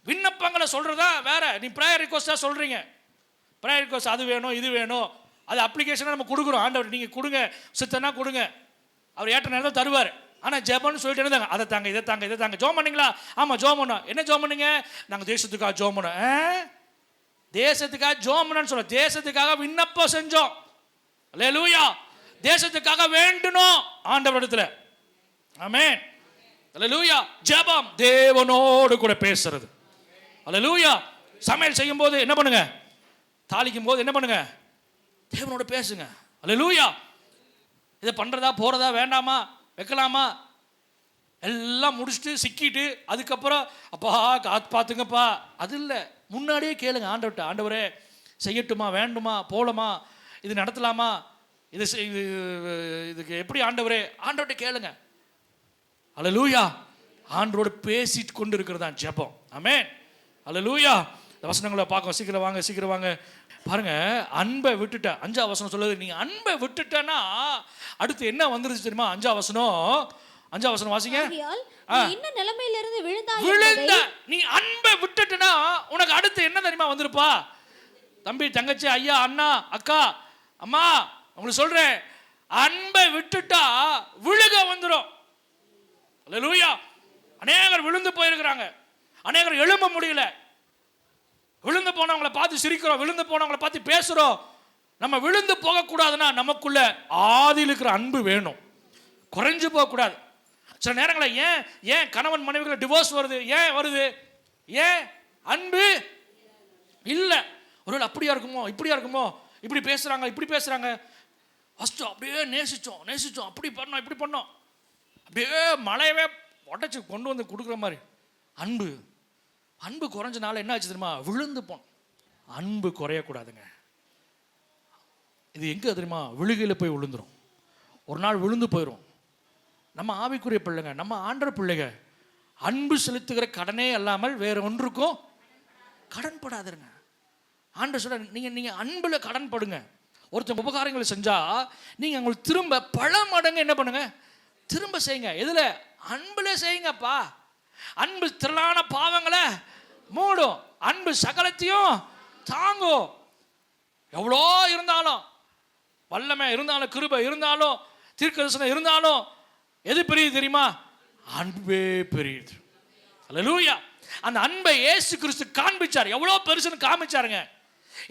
விண்ணப்பங்களை சொல்றதா வேற. நீ ப்ரேயர் ரிக்வெஸ்டா சொல்றீங்க, ப்ரேயர் ரிக்வெஸ்ட் அது வேணும் இது வேணும், அது அப்ளிகேஷனாக நம்ம கொடுக்குறோம். ஆண்டவர் நீங்கள் கொடுங்க சித்தனா கொடுங்க, அவர் ஏற்ற நேரத்தில் தருவார். ஆனால் ஜெபம்னு சொல்லிட்டு இருந்தாங்க, அதை தாங்க இதை தாங்க இதை தாங்க. ஜோம் பண்ணீங்களா? ஆமாம் ஜோம் பண்ணோம். என்ன ஜோம் பண்ணீங்க? நாங்கள் தேசத்துக்காக ஜோம் பண்ணோம். தேசத்துக்காக ஜோம் பண்ணோன்னு சொல்ல, தேசத்துக்காக விண்ணப்பம் செஞ்சோம். அல்லேலூயா. தேசத்துக்காக வேண்டணும் ஆண்டவரிடத்தில். ஆமென். அல்லேலூயா. ஜெபம் தேவனோடு கூட பேசுறது. அல்லேலூயா. சமையல் செய்யும் போது என்ன பண்ணுங்க? தாளிக்கும் போது என்ன பண்ணுங்க? தேவனோட பேசுங்க. அல்லேலூயா. இதை பண்ணுறதா போகிறதா வேண்டாமா வைக்கலாமா எல்லாம் முடிச்சுட்டு சிக்கிட்டு அதுக்கப்புறம் அப்பா காத்து பார்த்துங்கப்பா அது இல்லை. முன்னாடியே கேளுங்க ஆண்டவர்கிட்ட, ஆண்டவரே செய்யட்டுமா வேண்டுமா போகலாமா இது நடத்தலாமா இது இதுக்கு எப்படி ஆண்டவரே, ஆண்டவர்கிட்ட கேளுங்க. அல்லேலூயா. ஆண்டவரோடு பேசிட்டு கொண்டு இருக்கிறது தான் ஜெபம். ஆமென். அல்லேலூயா. இந்த வசனங்களை பார்க்க சீக்கிரம் வாங்க சீக்கிரம் வாங்க பாருங்க. அன்பை விட்டுட்ட 5ஆம் வசனம் சொல்லுது, நீ அன்பை விட்டுட்டனா அடுத்து என்ன வந்துருச்சு தெரியுமா? 5ஆம் வசனம் வாசிங்க. என்ன நிலைமையில இருந்து விழுந்த நீ அன்பை விட்டுட்டனா உனக்கு அடுத்து என்ன தெரியுமா வந்திருப்பா? தம்பி தங்கச்சி ஐயா அண்ணா அக்கா அம்மா உங்களுக்கு சொல்றேன், அன்பை விட்டுட்டா விழுக வந்துடும். அல்லேலூயா. அநேகர் விழுந்து போயிருக்கிறாங்க, அநேகர் எழும்ப முடியல. விழுந்து போனவங்களை பார்த்து சிரிக்கிறோம், விழுந்து போனவங்களை பார்த்து பேசுறோம். நம்ம விழுந்து போகக்கூடாதுன்னா நமக்குள்ள ஆதியில் இருக்கிற அன்பு வேணும், குறைஞ்சு போகக்கூடாது. சில நேரங்களில் ஏன் கணவன் மனைவிகளை டிவோர்ஸ் வருது? ஏன் வருது? ஏன் அன்பு இல்லை. ஒருவேளை அப்படியா இருக்குமோ இப்படியா இருக்குமோ, இப்படி பேசுறாங்க ஃபஸ்ட்டு அப்படியே நேசிச்சோம் அப்படி பண்ணோம் இப்படி பண்ணோம், அப்படியே மலையவே உடச்சி கொண்டு வந்து கொடுக்குற மாதிரி அன்பு குறைஞ்சனால என்ன ஆச்சு தெரியுமா? விழுந்து போனோம். அன்பு குறையக்கூடாதுங்க. இது எங்கே தெரியுமா? விழுகையில் போய் விழுந்துரும். ஒரு நாள் விழுந்து போயிடும். நம்ம ஆவிக்குரிய பிள்ளைங்க, நம்ம ஆண்டவர் பிள்ளைங்க, அன்பு செலுத்துகிற கடனே அல்லாமல் வேற ஒன்றுக்கும் கடன்படாதுங்க. ஆண்டவர் சொல்ற, நீங்கள் அன்பில் கடன் படுங்க. ஒருத்தர் உபகாரங்களை செஞ்சால் நீங்கள் அவங்களுக்கு திரும்ப பல மடங்கு என்ன பண்ணுங்க? திரும்ப செய்யுங்க. எதில்? அன்பில் செய்யுங்கப்பா. அன்பு திரளான பாவங்களை மூடும், அன்பு சகலத்தையும் தாங்கும். எவ்வளோ இருந்தாலும், வல்லமை இருந்தாலும், கிருபை இருந்தாலும், தீர்க்கதரிசனம் இருந்தாலும், எது பெரியது தெரியுமா? அன்பே பெரியது. அல்லேலூயா. அந்த அன்பை இயேசு கிறிஸ்து காண்பிச்சார். எவ்வளோ பெருசுன்னு காமிச்சாருங்க.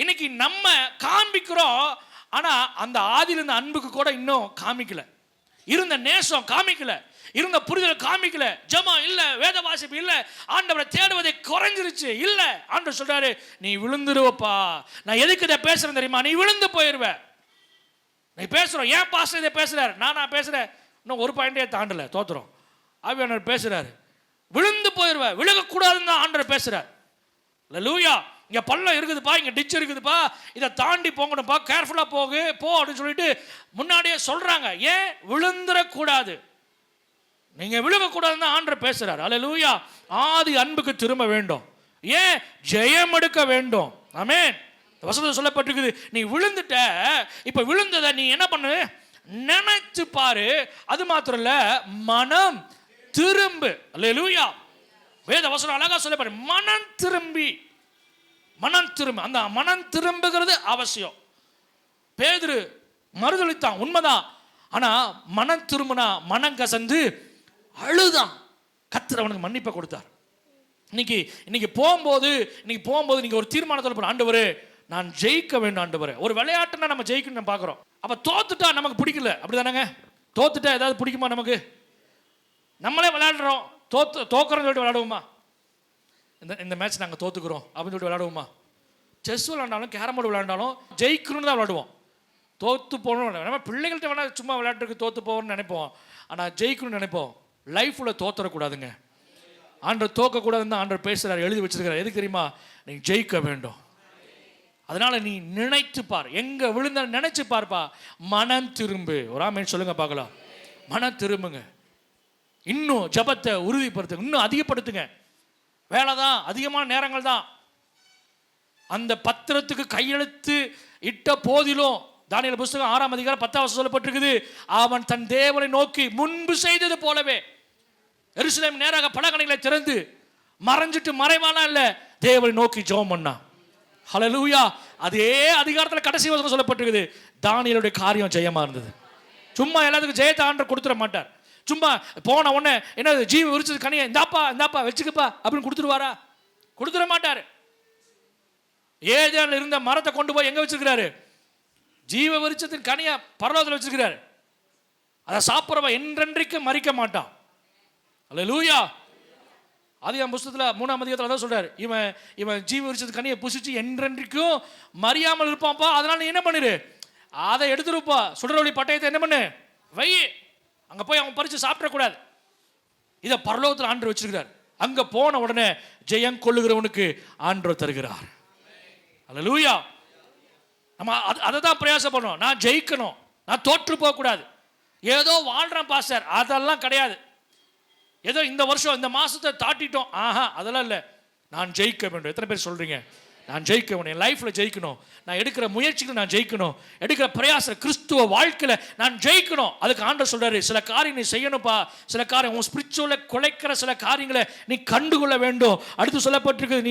இன்னைக்கு நம்ம காண்பிக்கிறோம், ஆனா அந்த ஆதியில் இருந்த அன்புக்கு கூட இன்னும் காமிக்கல, இருந்த நேசம் காமிக்கல, இருந்த புரிதல் காமிக்கல. ஜெபம் இல்ல, வேத வாசிப்பு இல்ல, ஆண்டவரை தேடுவதை குறைஞ்சிருச்சு. இல்ல, ஆண்டவர் சொல்றாரு, நீ விழுந்துருவப்பா. நான் எதுக்கு இதை பேசுறேன் தெரியுமா? நீ விழுந்து போயிருவ. நீ பேசுறோம், ஏன் பாஸ்டர் இதை பேசுறாரு? நான் பேசுறேன், இன்னும் ஒரு பாயிண்டே தாண்டல, தோத்துறோம். ஆவியானவர் பேசுறாரு, விழுந்து போயிருவ, விழுகக்கூடாதுன்னு தான் ஆண்டவர் பேசுறார். அல்லேலூயா. இங்க பள்ளம் இருக்குதுப்பா, இங்க டிச் இருக்குதுப்பா, இதை தாண்டி போங்கணும்ப்பா, கேர்ஃபுல்லா போ அப்படின்னு சொல்லிட்டு முன்னாடியே சொல்றாங்க. ஏன்? விழுந்துடக்கூடாது, நீங்க விழுகக்கூடாதுன்னு ஆண்டவர் பேசுறாரு. அல்லேலூயா. ஆதி அன்புக்கு திரும்ப வேண்டும். ஏன்? ஜெயம் எடுக்க வேண்டும். ஆமென். வசனம் சொல்லப்பட்டிருக்குது, நீ விழுந்துட்ட, இப்ப விழுந்ததை நீ என்ன பண்ணு? நினைச்சு பாரு. அது மாத்திரம் இல்ல, மனம் திரும்பு. அல்லேலூயா. வேத வசனம் அழகா சொல்லப்படு, மனம் திரும்பு. அந்த மனம் திரும்புகிறது அவசியம். பேதுரு மறுதளித்தான், உண்மைதான். ஆனா மனம் திரும்பினா மனம் கசந்து அழுதான். கர்த்தர் அவனுக்கு மன்னிப்பை கொடுத்தார். இன்னைக்கு போகும்போது நீங்க ஒரு தீர்மானத்தில் போற, ஆண்டவரே நான் ஜெயிக்க வேண்டும் ஆண்டவரே. ஒரு விளையாட்டுனா நம்ம ஜெயிக்கணும்னு பார்க்குறோம். அப்போ தோத்துட்டா நமக்கு பிடிக்கல, அப்படிதானங்க? தோத்துட்டா ஏதாவது பிடிக்குமா நமக்கு? நம்மளே விளையாடுறோம், தோக்குறோம்னு சொல்லிட்டு விளையாடுவோமா? இந்த மேட்ச் நாங்கள் தோத்துக்கிறோம் அப்படின்னு சொல்லிட்டு விளையாடுவோமா? செஸ் விளையாண்டாலும் கேரம் போர்டு விளையாண்டாலும் ஜெயிக்கணும்னு தான் விளையாடுவோம். தோத்து போகணும் நம்ம பிள்ளைகள்கிட்ட வேணா சும்மா விளையாட்டுக்கு தோத்து போகணும்னு நினைப்போம், ஆனால் ஜெயிக்கணும்னு நினைப்போம். லைஃப்பில் தோத்துறக்கூடாதுங்க. ஆண்டவர் தோக்கக்கூடாதுன்னு தான் ஆண்டவர் பேசுகிறார், எழுதி வச்சிருக்கிறார். எதுக்கு தெரியுமா? நீ ஜெயிக்க வேண்டும். அதனால நீ நினைத்து பார், எங்க விழுந்த நினைச்சு பார்ப்பா. மனம் திரும்பு. ஒரு ஆமென் சொல்லுங்க பார்க்கலாம். மனம் திரும்புங்க. இன்னும் ஜெபத்தை உறுதிப்படுத்துங்க, இன்னும் அதிகப்படுத்துங்க. வேலை தான், அதிகமான நேரங்கள் தான். அந்த பத்திரத்துக்கு கையெழுத்து இட்ட போதிலும், தானியேல் புத்தகம் 6ஆம் அதிகாரம் 10ஆம் வசனம் சொல்லப்பட்டிருக்குது, அவன் தன் தேவனை நோக்கி முன்பு செய்தது போலவே. எருசலேம் நேராக பலகணிகளை திறந்து மறைஞ்சிட்டு மறைவானா இல்ல, தேவனை நோக்கி ஜெபம் பண்ணா. ஹல்லேலூயா. அதே அதிகாரத்தில் கடைசி வசனம் சொல்லப்பட்டிருக்குது, தானியேலுடைய காரியம் ஜெயமா இருந்தது. சும்மா எல்லாத்துக்கும் ஜெயத்தை ஆண்டவர் கொடுத்துட மாட்டார். சும்மா போன உடனே என்ன ஜீவ விரிச்சது கனியை இந்தாப்பா வச்சுக்கப்பா அப்படின்னு கொடுத்துருவாரா? கொடுத்துட மாட்டாரு. ஏதேனில் இருந்த மரத்தை கொண்டு போய் எங்க வச்சிருக்கிறாரு? ஜீவ விருட்சத்தின் கனியை பரலோகத்தில் வச்சிருக்கிறாரு. அதை சாப்பிட்றவன் என்றென்றைக்கு மறிக்க மாட்டான். அல்லேலூயா. ஆதியாகமம் புத்தகத்தில் 3ஆம் அதிகாரத்தில் தான் சொல்றாரு, இவன் ஜீவ விருட்சத்தின் கனியை புசிச்சு என்றென்றைக்கும் மறியாமல் இருப்பான்ப்பா. அதனால நீ என்ன பண்ணிரு, அதை எடுத்துருப்பா, சுடரொளி பட்டயத்தை என்ன பண்ணு, வை, அங்க போய் அவன் பறிச்சு சாப்பிடக்கூடாது. இதை பரலோகத்தில் ஆண்டவர் வச்சிருக்கிறார். அங்க போன உடனே ஜெயம் கொள்ளுகிறவனுக்கு ஆண்டவர் தருகிறார். அல்லேலூயா. நம்ம அதை தான் பிரயாசம் பண்ணணும். நான் ஜெயிக்கணும், நான் தோற்று போகக்கூடாது. ஏதோ வாழ்றேன் பாஸ்டர், அதெல்லாம் கிடையாது. ஏதோ இந்த வருஷம் இந்த மாசத்தை தாட்டிட்டோம், ஆஹா அதெல்லாம் இல்லை. நான் ஜெயிக்க வேண்டும். எத்தனை பேர் சொல்றீங்க நான் ஜெயிக்க வேண்டும், என் லைஃப்ல ஜெயிக்கணும், நான் எடுக்கிற முயற்சிகள் நான் ஜெயிக்கணும், எடுக்கிற பிரயாச கிறிஸ்துவ வாழ்க்கையில நான் ஜெயிக்கணும். அதுக்கு ஆண்டவர் சொல்றாரு, சில காரியம் நீ செய்யணும்பா, சில காரியம் உன் ஸ்பிரிச்சுவல குலைக்கிற சில காரியங்களை நீ கண்டுகொள்ள வேண்டும். அடுத்து சொல்லப்பட்டிருக்கு,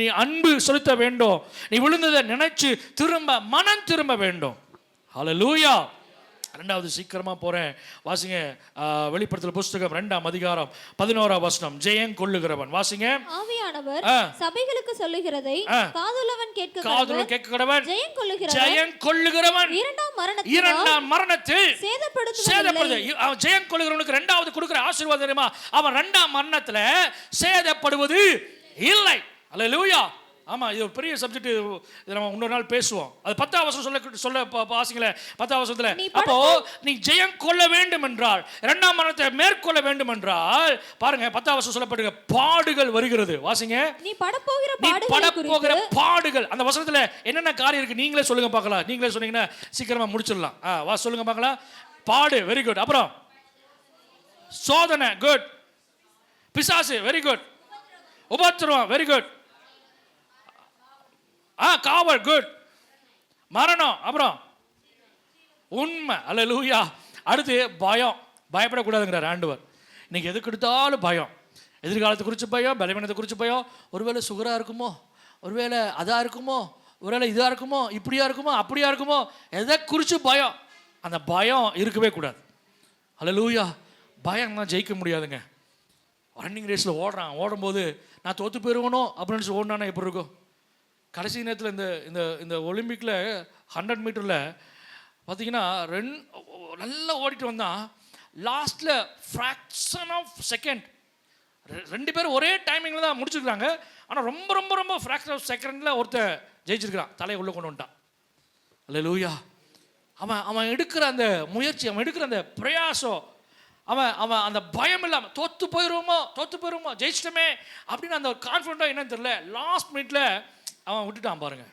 நீ அன்பு செலுத்த வேண்டும், நீ விழுந்ததை நினைச்சு திரும்ப மனம் திரும்ப வேண்டும். ஹல்லேலூயா. ரெண்டாவது சீக்கிரமா போறேன், வாசிங்க. வெளிப்படுத்தல் புஸ்தகம் 2ஆம் அதிகாரம் 11ஆம் வசனம். ஜெயம் கொள்ளுகிறவன், வாசிங்க. ஆவியானவர் சபைகளுக்கு சொல்லுகிறதை காதுள்ளவன் கேட்க கடவன். ஜெயம் கொள்ளுகிறவன் இரண்டாம் மரணத்தில் சேதப்படுது. ஜெயம் கொள்ளுகிறவனுக்கு இரண்டாவது கொடுக்கிற ஆசீர்வாதம் தெரியுமா? அவன் இரண்டாம் மரணத்துல சேதப்படுவது இல்லை. அல்லேலூயா. ஆமா, இது ஒரு பெரிய சப்ஜெக்ட். இதை நம்ம இன்னொரு நாள் பேசுவோம். அது 10ஆம் வசனம் சொல்ல வாசிங்களே. 10ஆம் வசனத்துல, அப்போ நீ ஜெயம் கொள்ள வேண்டும் என்றால், இரண்டாம் மரணத்தை மேற்கொள்ள வேண்டும் என்றால், பாருங்க 10ஆம் வசனம் சொல்லப்பட்டிருக்க பாடுகள் வருகிறது. வாசிங்க. நீ படப்போகிற பாடுகள். அந்த வசனத்துல என்னென்ன காரியம் இருக்கு நீங்களே சொல்லுங்க பார்க்கலாம். நீங்களே சொன்னீங்கன்னா சீக்கிரமா முடிச்சிடலாம். வா சொல்லுங்க பார்க்கலாம். பாடு, வெரி குட். அப்புறம் சோதனை, குட். பிசாசு, வெரி குட். உபத்திரவம், வெரி குட். காவல், குட். மரணம், அப்புறம் உண்மை. அல்லேலூயா. அடுத்து பயம். பயப்படக்கூடாதுங்கிறார் ஆண்டவர். இன்னைக்கு எதுக்கு எடுத்தாலும் பயம். எதிர்காலத்தை குறித்து பயம், பலவீனத்தை குறித்து பயம். ஒருவேளை சுகரா இருக்குமோ, ஒருவேளை அதா இருக்குமோ, ஒருவேளை இதா இருக்குமோ, இப்படியா இருக்குமோ, அப்படியா இருக்குமோ, எதை குறித்து பயம். அந்த பயம் இருக்கவே கூடாது. அல்லேலூயா. பயம் தான் ஜெயிக்க முடியாதுங்க. ரன்னிங் ரேஸில் ஓடும்போது நான் தோற்று போயிடுவனோ அப்படின்னு ஓடினானா எப்படி இருக்கும்? கடைசி நேரத்தில் இந்த ஒலிம்பிக்கில் 100 மீட்டரில் பார்த்தீங்கன்னா நல்லா ஓடிட்டு வந்தான். லாஸ்ட்டில் ஃப்ராக்ஷன் ஆஃப் செகண்ட் 2 பேரும் ஒரே டைமிங்கில் தான் முடிச்சிருக்காங்க. ஆனால் ரொம்ப ரொம்ப ரொம்ப ஃப்ராக்ஷன் ஆஃப் செகண்டில் ஒருத்தர் ஜெயிச்சிருக்கிறான், தலையை உள்ளே கொண்டு வந்துட்டான். அல்லேலூயா. அவன் எடுக்கிற அந்த முயற்சி, அவன் எடுக்கிற அந்த பிரயாசம், அவன் அந்த பயம் இல்லாமல் தோற்று போயிடுவோமோ ஜெயிச்சிட்டமே அப்படின்னு அந்த கான்ஃபிடென்ட்டாக என்னன்னு தெரியல, லாஸ்ட் மினிட்ல அவன் விட்டுட்டான். பாருங்க,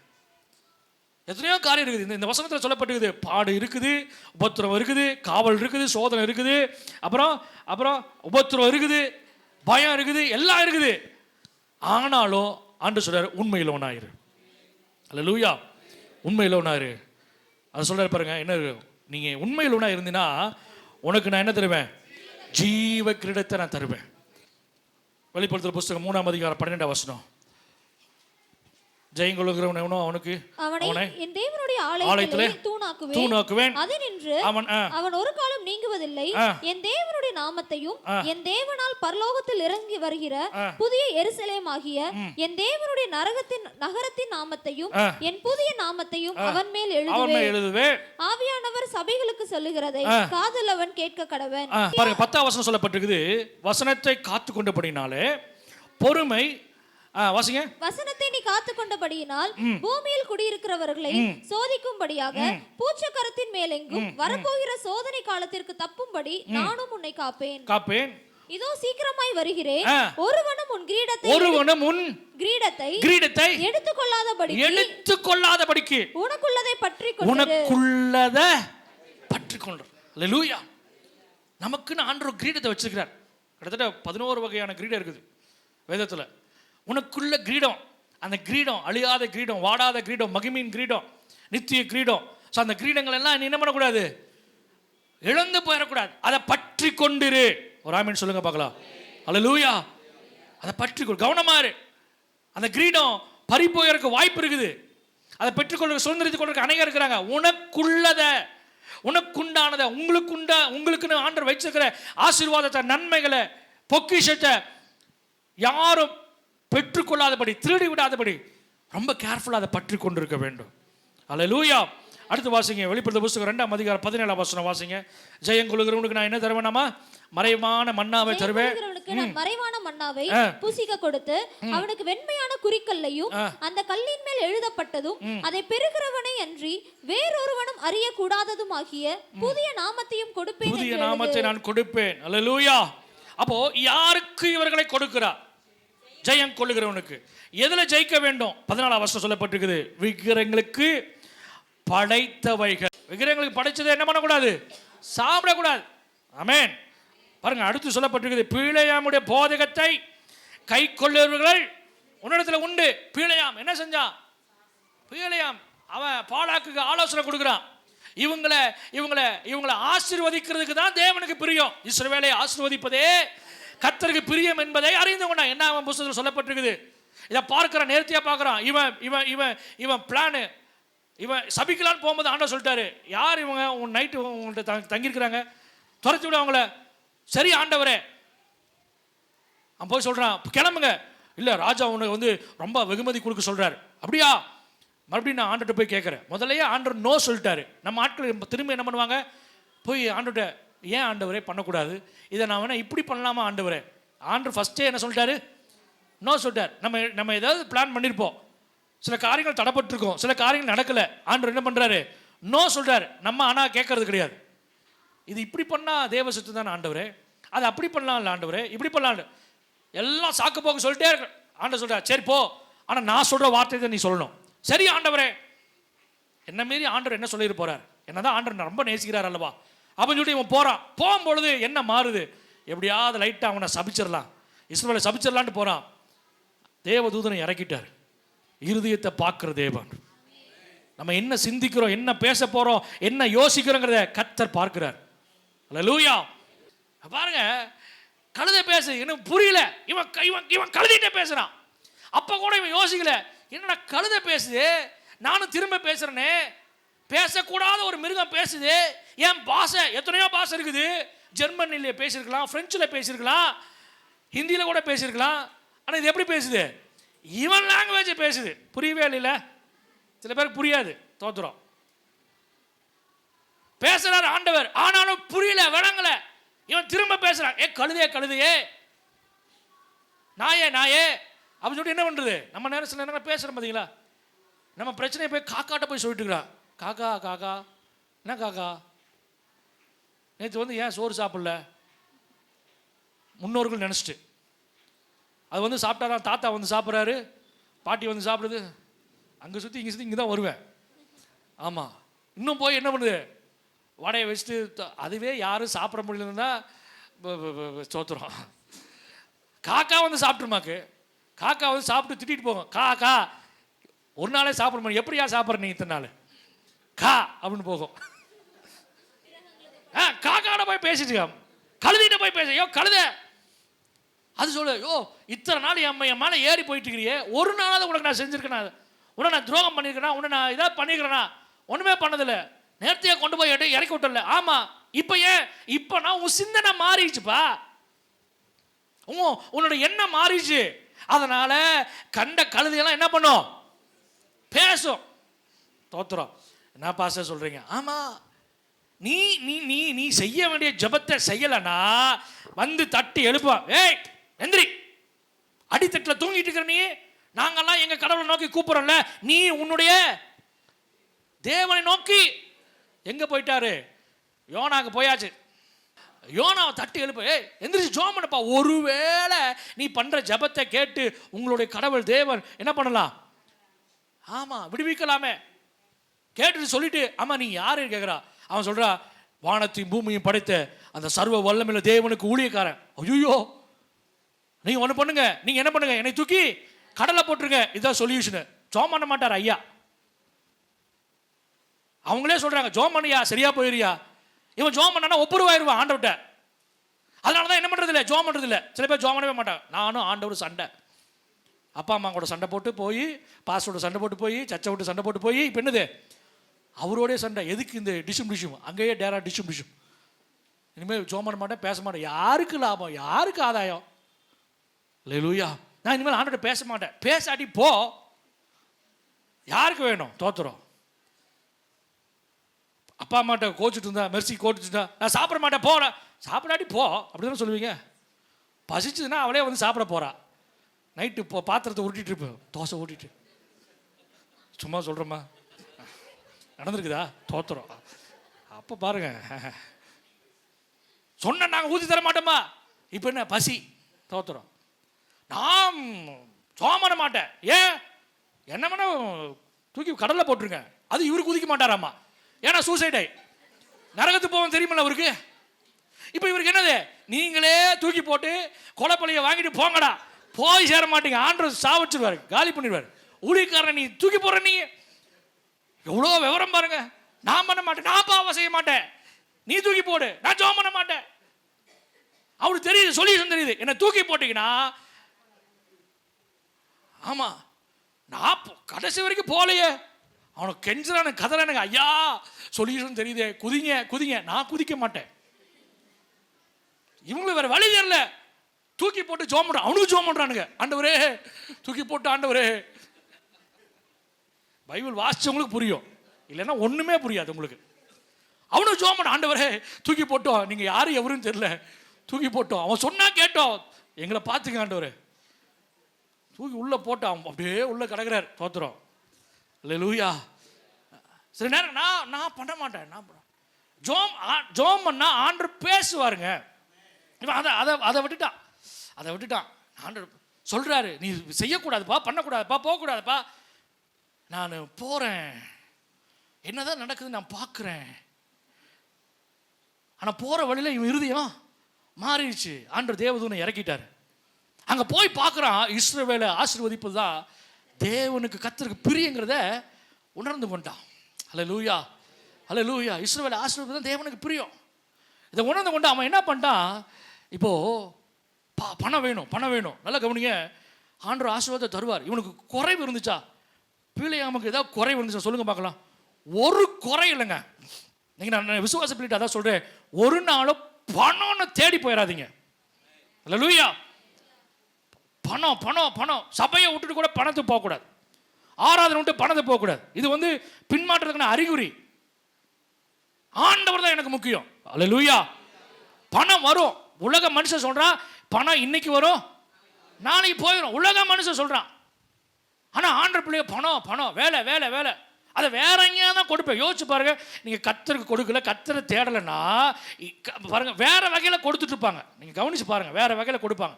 எத்தனையோ காரியம் இருக்குது. இந்த வசனத்தில் சொல்லப்பட்டிருக்குது. பாடு இருக்குது, உபத்திரம் இருக்குது, காவல் இருக்குது, சோதனை இருக்குது, அப்புறம் உபத்திரம் இருக்குது, பயம் இருக்குது, எல்லாம் இருக்குது. ஆனாலும் ஆண்டு சொல்றாரு, உண்மையில் ஒன்றாயிரு. அல்லேலூயா. உண்மையில் ஒன்றாயிரு. அதை சொல்றாரு பாருங்க. என்ன நீங்க உண்மையில் ஒன்றா இருந்தீங்கன்னா உனக்கு நான் என்ன தருவேன்? ஜீவ கிரீடத்தை நான் தருவேன். வெளிப்படுத்தல் புஸ்தகம் 3ஆம் அதிகாரம் 12ஆம் வசனம். ஜெயங்கொள்ளுகிறவன் எவனோ அவனுக்கு அவனை என் தேவனுடைய ஆலயத்திலே தூணாக்குவேன். அதினின்று அவன் ஒரு காலம் நீங்குவதில்லை. என் தேவனுடைய நாமத்தையும் என் தேவனால் பரலோகத்தில் இறங்கி வருகிற புதிய எருசலேம் ஆகிய என் தேவனுடைய நகரத்தின் நாமத்தையும் என் புதிய நாமத்தையும் அவன் மேல் எழுதுவேன். ஆவியானவர் சபைகளுக்கு சொல்லுகிறதை காதுள்ளவன் கேட்க கடவன். பாருங்க, 10ஆம் வசனம் சொல்லப்பட்டிருக்குது. வசனத்தை காத்து கொண்டபடினாலே பொறுமை. வாசிங்க. வசனத்தை நீ காத்து கொண்டபடியினால் பூமியில் குடியிருக்கிறவர்களை சோதிக்கும்படியாக பூச்சக்கரத்தின் மேலெங்கும் வரப்போகிற சோதனை காலத்திற்கு தப்பும்படி நானும் உன்னை காப்பேன். இதோ சீக்கிரமாய் வருகிறேன். ஒருவனும் உன் கிரீடத்தை எடுத்துக்கொள்ளாதபடிக்கு உனக்குள்ளதை பற்றிக்கொண்டு. அல்லேலூயா. நமக்குன்னு ஆண்டவர் கிரீடத்தை வச்சிருக்கிறார். கிட்டத்தட்ட 11 வகையான கிரீடம் இருக்குது வேதத்துல. உனக்குள்ள கிரீடம், அந்த கிரீடம் அழியாத கிரீடம், வாடாத கிரீடம், மகிமையின் கிரீடம், நித்திய கிரீடம். ஸோ அந்த கிரீடங்கள் எல்லாம் நீ என்ன பண்ணக்கூடாது? இழந்து போயிடக்கூடாது. அதை பற்றி கொண்டிரு. ஒரு ஆமீன் சொல்லுங்க பார்க்கலாம். அல்லேலூயா. அதை பற்றி கவனமா இரு. அந்த கிரீடம் பறி போயறதுக்கு வாய்ப்பு இருக்குது. அதை பெற்றுக்கொள்ள சுதந்திரத்துக் கொள்றதுக்கு அநேகர் இருக்கிறாங்க. உனக்குள்ளத, உனக்குண்டானதை, உங்களுக்குன்னு ஆண்டவர் வச்சிருக்கிற ஆசீர்வாதத்தை, நன்மைகளை, பொக்கிஷத்தை யாரும் பெற்றுக்கொள்ளாதபடி, திருடி விடாதபடி ரொம்ப கேர்ஃபுல்லாக அதை பற்றி கொண்டிருக்க வேண்டும். அல்லேலூயா. அடுத்து வாசிங்க, வெளிப்படுத்த புத்தகம் 2ஆம் அதிகாரம் 17ஆம் வசனம் வாசிங்க. ஜெயம் கொள்ளுகிறவனுக்கு நான் என்ன தருவேனாமா? மறைவான மன்னாவை தருவேன். மறைவான மன்னாவை புசிக்க கொடுத்து அவனுக்கு வெண்மையான குறிக்கல்லையும் அந்த கல்லின் மேல் எழுதப்பட்டதும் அதை பெறுகிறவனை அன்றி வேறொருவனும் அறியக்கூடாததும் ஆகிய புதிய நாமத்தையும் கொடுப்பேன். புதிய நாமத்தை நான் கொடுப்பேன். அல்லேலூயா. அப்போ யாருக்கு இவர்களை கொடுக்கிறார்? ஜெயம் கொள்ளுகிறவனுக்கு. எதுல ஜெயிக்க வேண்டும்? 14ஆம் வசனம் சொல்லப்பட்டிருக்குது, விக்கிரகங்களுக்கு படைத்தவைகள். விக்கிரகங்களுக்கு படைச்சதை என்ன பண்ணக்கூடாது? சாப்பிடக்கூடாது. ஆமென். பாருங்க, அடுத்து சொல்லப்பட்டிருக்குது, பீழையாமுடைய போதகத்தை கை கொள்ளுகிறவர்கள் உன்னிடத்தில் உண்டு. பீழையாம் என்ன செஞ்சான்? பீழையாம் அவன் பாலாக்குக்கு ஆலோசனை கொடுக்குறான். இவங்களை ஆசீர்வதிக்கிறதுக்கு தான் தேவனுக்கு பிரியம். இஸ்ரவேலை ஆசீர்வதிப்பதே கர்த்தருக்கு பிரியம் என்பதை அறிந்து கொண்டான். என்ன அவன் புத்தகத்தில் சொல்லப்பட்டிருக்குது? இதை பார்க்கிறான், நேர்த்தியா பார்க்கிறான். இவன் பிளானு, இவன் சபிக்கலான்னு போகும்போது ஆண்டவர் சொல்லிட்டாரு, யார் இவங்க? உன் நைட்டு உங்கள்கிட்ட தங்கியிருக்கிறாங்க, துரத்தி விட அவங்கள. சரி ஆண்டவரே. அவன் போய் சொல்றான், கிளம்புங்க. இல்லை, ராஜா உனக்கு ரொம்ப வெகுமதி கொடுக்க சொல்றாரு. அப்படியா? மறுபடியும் நான் ஆண்டர்கிட்ட போய் கேட்குறேன். முதலையே ஆண்டர் நோ சொல்லிட்டாரு. நம்ம ஆட்கள் திரும்ப என்ன பண்ணுவாங்க? போய் ஆண்டர்கிட்ட, ஏன் ஆண்டவரே பண்ணக்கூடாது, இதை நான் வேணா இப்படி பண்ணலாமா ஆண்டவரே? ஆண்டர் ஃபஸ்ட்டே என்ன சொல்லிட்டாரு? நோ சொல்லிட்டார். நம்ம ஏதாவது பிளான் பண்ணியிருப்போம், சில காரியங்கள் தடைப்பட்டிருக்கோம், சில காரியங்கள் நடக்கலை. ஆண்டவர் என்ன பண்ணுறாரு? நோ சொல்கிறார். நம்ம ஆனால் கேட்கறது கிடையாது. இது இப்படி பண்ணால் தேவ சித்தம் தானே ஆண்டவரே, அது அப்படி பண்ணலாம் இல்லை ஆண்டவரே, இப்படி பண்ணலாம், எல்லாம் சாக்கு போக்கு சொல்லிட்டே இருக்கு. ஆண்டவர் சொல்கிறார், சரி போ, ஆனால் நான் சொல்கிற வார்த்தை தான் நீ சொல்லணும். சரி ஆண்டவரே. என்ன மீறி ஆண்டவர் என்ன சொல்லிட்டு போகிறார்? என்னதான் ஆண்டவர் ரொம்ப நேசிக்கிறார் அல்லவா? அப்படின்னு சொல்லிட்டு இவன் போகிறான். போகும்பொழுது என்ன மாறுது? எப்படியாவது லைட்டாக அவனை சபிச்சிடலாம், இஸ்ரவேலை சபிச்சிடலான்ட்டு போகிறான். தேவதூதனை இறக்கிட்டார். இருதயத்தை பார்க்கிற தேவன். நம்ம என்ன சிந்திக்கிறோம், என்ன பேச போறோம், என்ன யோசிக்கிறோங்கிறத கர்த்தர் பார்க்கிறார். அல்லேலூயா. பாருங்க, கழுதை பேசு, எனக்கு புரியல, இவன் கழுதிட்டே பேசுறான். அப்ப கூட இவன் யோசிக்கல, என்னடா கழுதை பேசுது, நானும் திரும்ப பேசுறேனே, பேசக்கூடாத ஒரு மிருகம் பேசுது. என் பாஷை, எத்தனையோ பாஷை இருக்குது. ஜெர்மனில பேசியிருக்கலாம், பிரெஞ்சில் பேசியிருக்கலாம், ஹிந்தியில கூட பேசியிருக்கலாம். ஆனால் இது எப்படி பேசுது? இவன் லாங்குவேஜ் பேசுது. புரியவே இல்லை. சில பேருக்கு புரியாது, தோத்துறோம். பேசுறாரு ஆண்டவர், ஆனாலும் புரியல, விளங்கல. இவன் திரும்ப பேசுறான், ஏ கழுதையே, நாயே அப்படின்னு சொல்லிட்டு என்ன பண்றது? நம்ம நேரம் சில நேரம் பேசுறோம் பார்த்தீங்களா, நம்ம பிரச்சனையை போய் காக்காட்ட போய் சொல்லிட்டு இருக்கிறான். காக்கா என்ன காக்கா, நேற்று ஏன் சோறு சாப்பிடல? முன்னோர்கள் நினைச்சிட்டு அது சாப்பிட்டாதான் தாத்தா சாப்பிட்றாரு, பாட்டி சாப்பிடுது, அங்கே சுற்றி இங்கே தான் வருவேன். ஆமாம், இன்னும் போய் என்ன பண்ணுது? வடையை வச்சுட்டு, அதுவே யாரும் சாப்பிட முடியலன்னா சோத்துறோம். காக்கா சாப்பிட்ருமாக்கு, காக்கா சாப்பிட்டு திட்டிட்டு போகும். காக்கா ஒரு நாளே சாப்பிட முடியும், எப்படியா சாப்பிட்ற நீ இத்தனை நாள் கா அப்படின்னு போகும். காக்காட போய் பேசிட்டு, கழுதிட்ட போய் பேச, யோ கழுத அது சொல்லு, யோ இத்தனை நாள் என் மேலே ஏறி போயிட்டு இருக்கிறியே, ஒரு நாளாவது உனக்கு நான் செஞ்சிருக்கேனா, உன்னை நான் துரோகம் பண்ணியிருக்கேனா, உன்னை நான் இதாக பண்ணிக்கிறேனா? ஒன்றுமே பண்ணதில்லை, நேர்த்தியாக கொண்டு போய் இறக்கி விட்டல. ஆமாம், இப்போ ஏன்? இப்போ நான் உன் சிந்தனை மாறிடுச்சுப்பா, உன்னோட எண்ணம் மாறிடுச்சு. அதனால கண்ட கழுதையெல்லாம் என்ன பண்ணும்? பேசும். தோத்துறோம். என்ன பாச சொல்றீங்க? ஆமாம், நீ நீ நீ நீ செய்ய வேண்டிய ஜபத்தை செய்யலைன்னா தட்டி எழுப்புவான். ஏய் எந்திரி, அடித்தட்டில் தூங்கிட்டு இருக்கிற நீ, நாங்கெல்லாம் எங்க கடவுளை நோக்கி கூப்பிடுறோம்ல, நீ உன்னுடைய தேவனை நோக்கி எங்க போயிட்டாரு? யோனாக்கு போயாச்சு. யோனாவை தட்டி எழுப்ப, ஏய் எந்திரிச்சு ஜோம் பண்ணப்பா. ஒருவேளை நீ பண்ற ஜபத்தை கேட்டு உங்களுடைய கடவுள் தேவன் என்ன பண்ணலாம்? ஆமா, விடுவிக்கலாமே. கேட்டுட்டு சொல்லிட்டு, ஆமா நீ யாருன்னு கேட்குறா. அவன் சொல்றா, வானத்தையும் பூமியும் படைத்த அந்த சர்வ வல்லமையுள்ள தேவனுக்கு ஊழியக்காரன். ஐயோ, நீங்க ஒன்று பண்ணுங்க, நீங்க என்ன பண்ணுங்க, என்னை தூக்கி கடலை போட்டுருங்க, இதுதான் சொல்யூஷன். ஜோம் பண்ண மாட்டார் ஐயா. அவங்களே சொல்றாங்க, ஜோம் பண்ணியா சரியா போயிருயா. இவன் ஜோம் பண்ணா ஒப்புரவாயிருவான் ஆண்டவட்ட. அதனால தான் என்ன பண்ணுறது இல்லை, ஜோம் பண்ணுறது இல்லை. சில பேர் ஜோம் பண்ணவே மாட்டாங்க. நானும் ஆண்டவர் சண்டை, அப்பா அம்மா கூட சண்டை போட்டு போய், பாஸ்டரோட சண்டை போட்டு போய், சர்ச்சை விட்டு சண்டை போட்டு போய், இப்போ என்னது அவரோடைய சண்டை. எதுக்கு இந்த டிஷும் அங்கேயே டேரா டிஷும். இனிமேல் ஜோம் பண்ண மாட்டேன், பேச மாட்டேன். யாருக்கு லாபம், யாருக்கு ஆதாயம்? அல்லேலூயா. நான் இனிமேல் ஆண்டவர்கிட்ட பேச மாட்டேன். பேசாட்டி போ, யாருக்கு வேணும் தோத்துறோம்? அப்பா அம்மாட்ட கோச்சிட்டு இருந்தா, மெர்சி கோச்சிட்டு நான் சாப்பிட மாட்டேன் போற, சாப்பிடாட்டி போ அப்படி தானே சொல்லுவீங்க. பசிச்சுதுன்னா அவளே வந்து சாப்பிட போறா. நைட்டு இப்போ பாத்திரத்தை உருட்டிட்டு இருப்பேன், தோசை ஊட்டிட்டு. சும்மா சொல்கிறோமா, நடந்திருக்குதா? தோத்துறோம். அப்போ பாருங்க, சொன்ன நாங்கள் ஊற்றி தர மாட்டோமா? இப்போ என்ன பசி, தோத்துறோம். நான் சோமன மாட்டேன். ஏன் என்ன பண்ண தூக்கி கடலில் போட்டுருங்க. அது இவரு குதிக்க மாட்டாராமா, ஏன்னா சூசைடை நரகத்துக்கு போவோம் தெரியுமில்ல அவருக்கு. இப்போ இவருக்கு என்னது, நீங்களே தூக்கி போட்டு கொலைப்பள்ளியை வாங்கிட்டு போங்கடா, போய் சேர மாட்டீங்க. ஆண்டவர் சாவச்சிருவாரு, காலி பண்ணிடுவார். ஊழியக்காரன் நீ தூக்கி போடுற, நீ எவ்வளோ விவரம் பாருங்க. நான் பண்ண மாட்டேன், நான் பாவம் செய்ய மாட்டேன், நீ தூக்கி போடு, நான் ஜோம் பண்ண மாட்டேன். அவருக்கு தெரியுது, சொல்யூஷன் தெரியுது. என்ன தூக்கி போட்டீங்கன்னா, ஆமா நான் கடைசி வரைக்கும் போலையே, அவனுக்கு கெஞ்சுறானு கதறானுங்க, ஐயா சொல்யூஷன் தெரியுதே, குதிங்க குதிங்க. நான் குதிக்க மாட்டேன். இவங்களுக்கு வேற வழி தெரியல, தூக்கி போட்டு ஜோம் பண்றான். அவனுக்கு ஜோம் பண்றானுங்க, ஆண்டவரே தூக்கி போட்டு, ஆண்டவரே. பைபிள் வாசிச்சவங்களுக்கு புரியும், இல்லைன்னா ஒண்ணுமே புரியாது உங்களுக்கு. அவனுக்கு ஜோம் பண்ண, ஆண்டவரே தூக்கி போட்டோம், நீங்க யாரும் எவரும் தெரியல, தூக்கி போட்டோம். அவன் சொன்னா கேட்டோம், எங்களை பார்த்துக்க ஆண்டவரே. தூக்கி உள்ள போட்டோம், அப்படியே உள்ள கிடக்குறார். தோத்துறோம். அல்லேலூயா. சில நேரம் நான் பண்ண மாட்டேன், நான் ஜோம் பண்ணா ஆண்டவர் பேசுவாருங்க. இவன் அதை விட்டுட்டான். ஆண்டவர் சொல்றாரு, நீ செய்யக்கூடாதுப்பா, பண்ணக்கூடாதுப்பா, போகக்கூடாதுப்பா. நான் போறேன், என்னதான் நடக்குது நான் பார்க்குறேன். ஆனால் போற வழியில் இவன் இருதயம் மாறிடுச்சு. ஆண்டவர் தேவதூதனை இறக்கிட்டார். அங்கே போய் பார்க்குறான், இஸ்ரவேலை ஆசீர்வதிப்பது தான் தேவனுக்கு கர்த்தருக்கு பிரியங்கிறத உணர்ந்து கொண்டான். அல்லேலூயா, அல்லேலூயா. இஸ்ரவேலை ஆசீர்வதிப்பது தான் தேவனுக்கு பிரியம். இதை உணர்ந்து கொண்டு அவன் என்ன பண்ணிட்டான், இப்போ பணம் வேணும். நல்லா கவனிங்க, ஆண்டவர் ஆசீர்வாதத்தை தருவார். இவனுக்கு குறைவு இருந்துச்சா, பிள்ளையாமுக்கு ஏதாவது குறைவு இருந்துச்சா சொல்லுங்க பார்க்கலாம். ஒரு குறை இல்லைங்க. நீங்கள் நான் விசுவாச பிள்ளைட்டு அதான் சொல்கிறேன், ஒரு நாளும் பணம்னு தேடி போயிடாதீங்க. அல்லேலூயா. பணம் சபையை விட்டுட்டு கூட பணத்துக்கு போகக்கூடாது, ஆராதனை விட்டு பணத்துக்கு போகக்கூடாது. இது வந்து பின்மாற்றத்துக்கான அறிகுறி. ஆண்டவர் தான் எனக்கு முக்கியம். அல்லேலூயா. பணம் வரும். உலக மனுஷன் சொல்றான் பணம் இன்னைக்கு வரும் நாளைக்கு போயிடும், உலக மனுஷன் சொல்றான். ஆனா ஆண்டவர் பிள்ளைய பணம் வேலை அதை வேற எங்கேயா தான் கொடுப்பேன். யோசிச்சு பாருங்க, நீங்க கர்த்தருக்கு கொடுக்கல, கர்த்தரை தேடலைன்னா பாருங்க வேற வகையில கொடுத்துட்டு இருப்பாங்க. நீங்க கவனிச்சு பாருங்க, வேற வகையில கொடுப்பாங்க.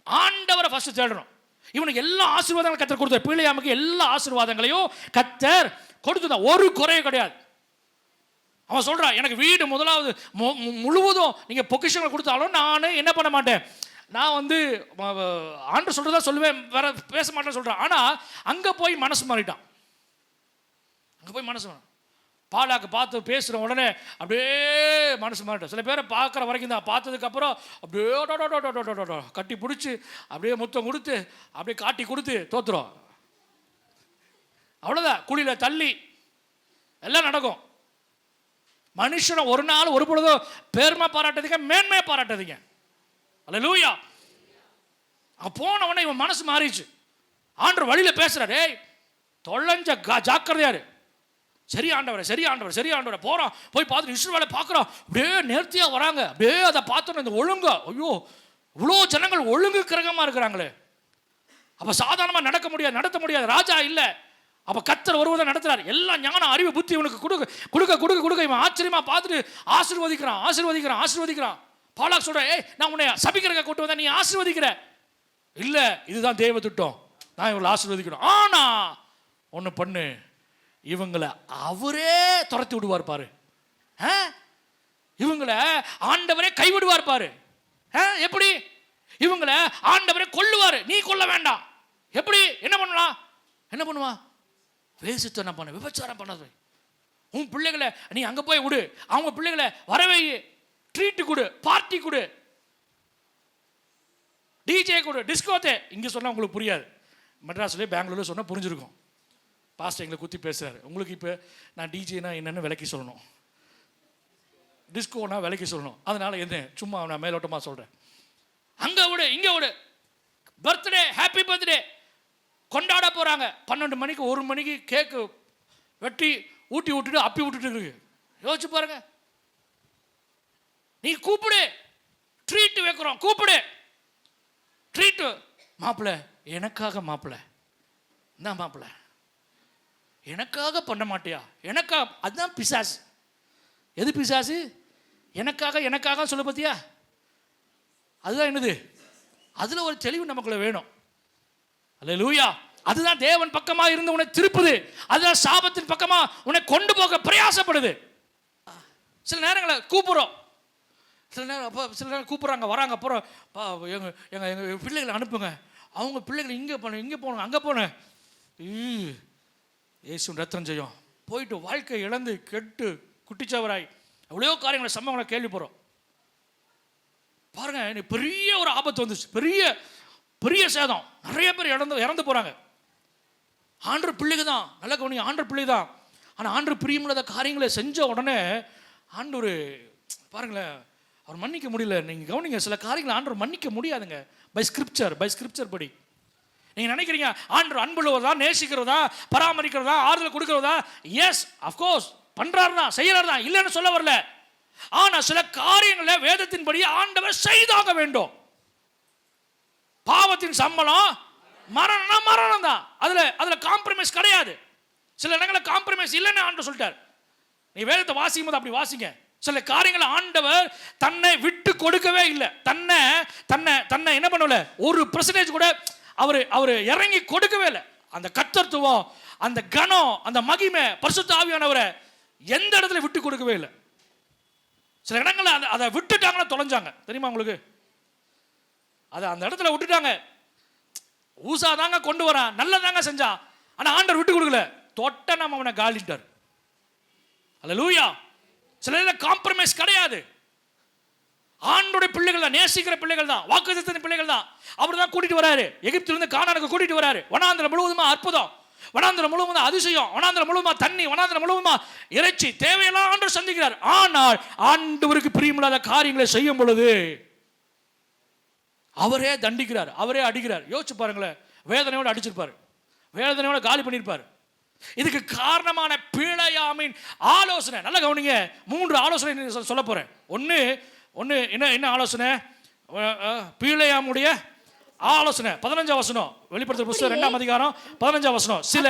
ஆண்டவரை ஃபர்ஸ்ட் தேடணும். இவனுக்கு எல்லா ஆசீர்வாதங்களும் கர்த்தர் கொடுத்தார். பிள்ளையாமுக்கு எல்லா ஆசீர்வாதங்களையும் கர்த்தர் கொடுத்துதான், ஒரு குறையும் கிடையாது. அவன் சொல்றான், எனக்கு வீடு முதலாவது முழுவதும் நீங்க பொக்கிஷங்களை கொடுத்தாலும் நான் என்ன பண்ண மாட்டேன், நான் வந்து ஆண்டவர் சொல்றதா சொல்லுவேன், வேற பேச மாட்டேன்னு சொல்றான். ஆனா அங்க போய் மனசு மாறிட்டான். பாலாக்கு பார்த்து பேசுற உடனே அப்படியே மனசு மாறிட்டான். சில பேரை பார்க்குற வரைக்கும் தான், பார்த்ததுக்கு அப்புறம் அப்படியே கட்டி பிடிச்சி அப்படியே முத்தம் கொடுத்து அப்படியே காட்டி கொடுத்து தோத்துரும். அவ்வளோதான், குழியில தள்ளி எல்லாம் நடக்கும். மனுஷனை ஒரு நாள் ஒரு பொழுதும் பெருமை பாராட்டதுங்க, மேன்மையை பாராட்டதுங்க. அல்லேலூயா. போன உடனே இவன் மனசு மாறிச்சு. ஆண்டவர் வழியில பேசுறாரு, ஏய் தொலைஞ்ச ஜாக்கிரதையாரு, சரி ஆண்டவரை போறான். போய் பார்த்துட்டு இஸ்ரவேலை பார்க்குறான், அப்படியே நேர்த்தியா வராங்க. அப்படியே அதை பார்த்தோன்னு இந்த ஒழுங்கா, ஐயோ இவ்வளோ ஜனங்கள் ஒழுங்கு கிரகமா இருக்கிறாங்களே. அப்ப சாதாரணமா நடத்த முடியாது, ராஜா இல்லை. அப்ப கர்த்தர் ஒருவரை நடத்துறாரு. எல்லாம் ஞான அறிவு புத்தி இவனுக்கு கொடுக்க இவன் ஆச்சரியமா பார்த்துட்டு ஆசீர்வதிக்கிறான். பாலாக் சொல்ற, ஏய் நான் உன்னை சபிக்கிறக்க கூட்டு வந்தா, நீ ஆசீர்வதிக்கிற இல்ல, இதுதான் தேவ திட்டம், நான் இவங்களை ஆசீர்வதிக்கணும். ஆனா ஒண்ணு பண்ணு, இவங்களை அவரே துரத்தி விடுவார் பாரு. இவங்களை ஆண்டவரே கைவிடுவார் பாரு. எப்படி? இவங்களை ஆண்டவரே கொல்லுவாரு, நீ கொல்ல வேண்டாம். எப்படி? என்ன பண்ணுவா? வேசித்தனம் பண்ண, விபச்சாரம் பண்ணது. உன் பிள்ளைகளை நீ அங்க போய் விடு, அவங்க பிள்ளைகளை வரவே ட்ரீட்டு கொடு. டிஜே கூட டிஸ்கோத்தே இங்கே சொன்னால் உங்களுக்கு புரியாது, மெட்ராஸ்லேயே பெங்களூரில் சொன்னால் புரிஞ்சிருக்கும். பாஸ்டர் எங்களை குத்தி பேசுகிறாரு. உங்களுக்கு இப்போ நான் டிஜேனா என்னென்னு விலைக்கு சொல்லணும், டிஸ்கோனா விலைக்கு சொல்லணும். அதனால் என்ன சும்மா நான் மேலோட்டமாக சொல்கிறேன். அங்கே விடு இங்கே விடு, பர்த்டே ஹாப்பி பர்த்டே கொண்டாட போகிறாங்க. 12 மணிக்கு 1 மணிக்கு கேக்கு வெட்டி ஊட்டி விட்டுட்டு அப்பி விட்டுட்டு இருக்கு. யோசிச்சு பாருங்க. நீ கூப்பிடு, ட்ரீட் வைக்கிறோம், கூப்பிடு ட்ரீட்டு. மாப்பிள்ளை எனக்காக, மாப்பிள்ளை என்ன மாப்பிள்ளை எனக்காக பண்ண மாட்டியா, எனக்கா? அதுதான் பிசாசு. எது பிசாசு? எனக்காக எனக்காக சொல்ல பார்த்தியா, அதுதான் என்னது? அதில் ஒரு தெளிவு நமக்குள்ள வேணும். அல்லேலூயா. அதுதான் தேவன் பக்கமாக இருந்து உன்னை திருப்புது. அதுதான் சாபத்தின் பக்கமாக உன்னை கொண்டு போக பிரயாசப்படுது. சில நேரங்களில் கூப்பிடுறோம், சில நேரம் அப்போ சில நேரம் கூப்பிட்றாங்க, வராங்க, போகிறோம், எங்கள் எங்கள் எங்கள் பிள்ளைகளை அனுப்புங்க, அவங்க பிள்ளைகளை இங்கே போகணும், இங்கே போகணும், அங்கே போனேன். இயேசுவின் ரத்தம் செய்யும். போயிட்டு வாழ்க்கை இழந்து கெட்டு குட்டிச்சவராய் எவ்வளோ காரியங்களை சம்பவங்களை கேள்விப்படுறோம். பாருங்க, எனக்கு பெரிய ஒரு ஆபத்து வந்துச்சு, பெரிய பெரிய சேதம், நிறைய பேர் இறந்து போகிறாங்க. ஆண்டவர் பிள்ளைங்க தான், நல்ல கவனிங்க, ஆண்டவர் பிள்ளை தான். ஆனால் ஆண்டவர் பிரியமில்லாத காரியங்களை செஞ்ச உடனே ஆண்டவர் பாருங்களேன், அவர் மன்னிக்க முடியல. நீங்கள் கவனிங்க, சில காரியங்களை ஆண்டவர் மன்னிக்க முடியாதுங்க. பை ஸ்கிரிப்சர் படி. நீங்கள் நினைக்கிறீங்க ஆண்டவர் அன்புள்ளவதா, நேசிக்கிறதா, பராமரிக்கிறதா, ஆறுதல் கொடுக்கிறதா? எஸ் அஃப்கோர்ஸ் பண்ணுறாரு தான், செய்யறாரு தான், இல்லைன்னு சொல்ல வரல. ஆனால் சில காரியங்களை வேதத்தின்படி ஆண்டவர் செய்தாக வேண்டும். பாவத்தின் சம்பளம் மரணம்னா மரணம் தான். அதில் காம்ப்ரமைஸ் கிடையாது. சில இடங்களில் காம்ப்ரமைஸ் இல்லைன்னு ஆண்டவர் சொல்லிட்டார். நீ வேதத்தை வாசிக்கும் போது அப்படி வாசிங்க. சில காரியங்களை ஆண்டவர் தன்னை விட்டு கொடுக்கவே இல்லை. தன்னை என்ன பண்ணல, 1% கூட அவர் இறங்கி கொடுக்கவே இல்லை. அந்த கர்த்தத்துவம், அந்த கனம், அந்த மகிமை, பரிசுத்த ஆவியானவரை எந்த இடத்துல விட்டு கொடுக்கவே இல்லை. சில இடங்களில் அதை விட்டுட்டாங்கன்னா தொலைஞ்சாங்க. தெரியுமா உங்களுக்கு? அதை அந்த இடத்துல விட்டுட்டாங்க. ஊசா தாங்க கொண்டு வரான், நல்லதாங்க செஞ்சான், ஆனால் ஆண்டவர் விட்டு கொடுக்கல. தொட்ட நம்ம அவனை காலிட்டார். அல்லேலூயா. சில இதில் காம்ப்ரமைஸ் கிடையாது. ஆண்டோடைய பிள்ளைகள் தான், நேசிக்கிற பிள்ளைகள் தான், வாக்குத்தத்தத்தின் பிள்ளைகள் தான். அவர் தான் கூட்டிட்டு வராரு, எகிப்திலிருந்து கானானுக்கு கூட்டிட்டு வராரு. வனாந்திரம் முழுவதுமா அற்புதம், வனாந்திரம் முழுவதுமா அதிசயம், வனாந்திரம் முழுவதுமா தண்ணி, வனாந்திரம் முழுவதுமா இறைச்சி, தேவையெல்லாம் ஆண்டவர் சந்திக்கிறார். ஆனால் ஆண்டவருக்கு பிரியமில்லாத காரியங்களை செய்யும் பொழுது அவரே தண்டிக்கிறார், அவரே அடிக்கிறார். யோசிச்சு பாருங்களேன், வேதனையோடு அடிச்சிருப்பாரு, வேதனையோட காலி பண்ணியிருப்பாரு. இதுக்கு காரணமான பிழையாமின் ஆலோசனை. நல்ல கவனிங்க, 3 ஆலோசனை சொல்ல போறேன். ஒன்று என்ன ஆலோசனை? பிழையாமுடைய ஆலோசனை. 15ஆம் வசனம், வெளிப்படுத்தல் புத்தகம் 2ஆம் அதிகாரம் 15ஆம் வசனம். சில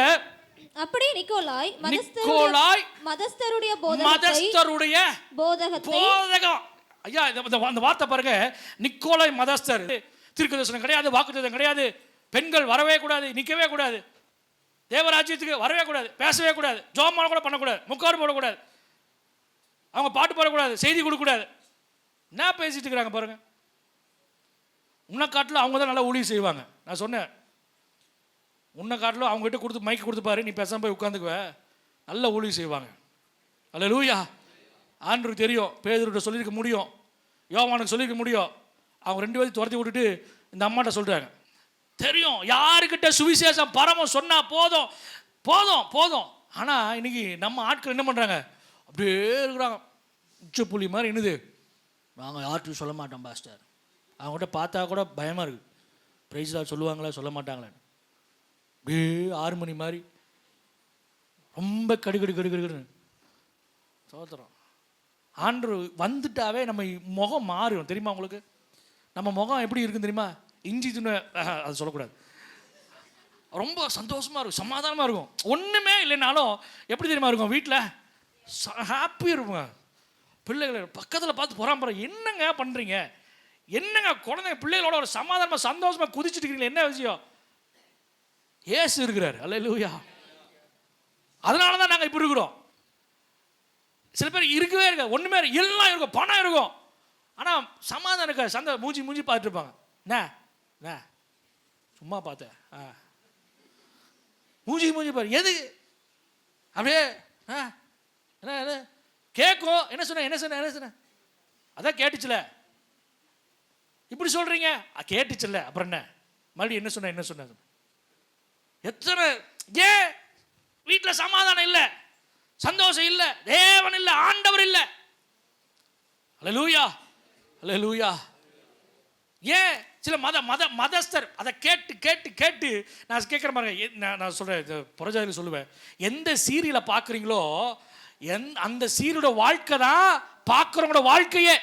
அப்படியே நிக்கோலாய் மதஸ்தருடைய போதகம். ஐயா, அந்த வார்த்தை பாருங்க, நிக்கோலாய் மதஸ்தர். தீர்க்கதரிசனம் கிடையாது, வாக்குத்தத்தம் கிடையாது, பெண்கள் வரவே கூடாது, நிற்கவே கூடாது, தேவராஜ்யத்துக்கு வரவே கூடாது, பேசவே கூடாது, ஜோமான கூட பண்ணக்கூடாது, முக்காடு போடக்கூடாது, அவங்க பாட்டு பாடக்கூடாது, செய்தி கொடுக்கக்கூடாது. என்ன பேசிட்டு இருக்கிறாங்க பாருங்க. உன்னை காட்டில் அவங்க தான் நல்லா ஊழியம் செய்வாங்க. நான் சொன்னேன், உன்னை காட்டில் அவங்ககிட்ட கொடுத்து மைக்கு கொடுத்து பாரு, நீ பேசாம போய் உட்காந்துக்குவ, நல்ல ஊழியம் செய்வாங்க. அல்லேலூயா. ஆண்டவருக்கு தெரியும், பேதுருட்ட சொல்லியிருக்க முடியும், யோவானுக்கு சொல்லியிருக்க முடியும். அவங்க 2 பேரும் துரத்தி விட்டுட்டு இந்த அம்மாட்ட சொல்கிறாங்க, தெரியும் யாருக்கிட்ட சுவிசேஷம் பரமம் சொன்னால் போதும் போதும் போதும். ஆனால் இன்னைக்கு நம்ம ஆட்கள் என்ன பண்ணுறாங்க, அப்படியே இருக்கிறாங்க, உச்சப்புள்ளி மாதிரி. என்னது, நாங்கள் யார்கிட்டையும் சொல்ல மாட்டோம் பாஸ்டர். அவங்ககிட்ட பார்த்தா கூட பயமாக இருக்குது, ப்ரைஸாக சொல்லுவாங்களா சொல்ல மாட்டாங்களே. அப்படியே 6 மணி மாதிரி ரொம்ப கடுக்கடுன்னு சோத்திரம். ஆண்டு வந்துட்டாவே நம்ம முகம் மாறும். தெரியுமா உங்களுக்கு? நம்ம முகம் எப்படி இருக்குன்னு தெரியுமா? இஞ்சி துணை, அது சொல்லக்கூடாது, ரொம்ப சந்தோஷமாக இருக்கும், சமாதானமாக இருக்கும். ஒன்றுமே இல்லைனாலும் எப்படி தெரியுமா இருக்கும்? வீட்டில் ஹாப்பியாக இருக்குங்க. பிள்ளைகளை பக்கத்தில் பார்த்து பொறாம, என்னங்க பண்ணுறீங்க, என்னங்க குழந்தைங்க பிள்ளைகளோட ஒரு சமாதானமாக சந்தோஷமாக குதிச்சுட்டு இருக்கிறீங்களா, என்ன விஷயம்? ஏசு இருக்கிறார். அல்லேலூயா. அதனால தான் நாங்கள் இப்படி இருக்கிறோம். சில பேர் இருக்கவே இருக்க, ஒன்றுமே எல்லாம் இருக்கும், பணம் இருக்கும், ஆனால் சமாதானம் இருக்க, மூஞ்சி பார்த்துட்டு இருப்பாங்க. என்ன சும்மா பார்த்தேன், மூஞ்சி பாரு, எது அப்படியே என்ன கேட்கும், என்ன சொன்ன அதான் கேட்டுச்சுல. இப்படி சொல்றீங்க, கேட்டுச்சுல்ல அப்புறம் என்ன, மறுபடியும் என்ன சொன்ன எத்தனை, ஏன் வீட்டில் சமாதானம் இல்லை, சந்தோஷம் இல்லை, தேவன் இல்லை, ஆண்டவர் இல்லை. அல்லேலூயா, அல்லேலூயா. ஏன் சில மதஸ்தர் அதை கேட்டு கேட்டு கேட்டு, நான் கேட்குற மாதிரி நான் சொல்கிறேன், புறஜாதியில் சொல்லுவேன், எந்த சீரியலை பார்க்குறீங்களோ அந்த சீரியலோட வாழ்க்கை தான் பார்க்குறவங்களோட வாழ்க்கையே.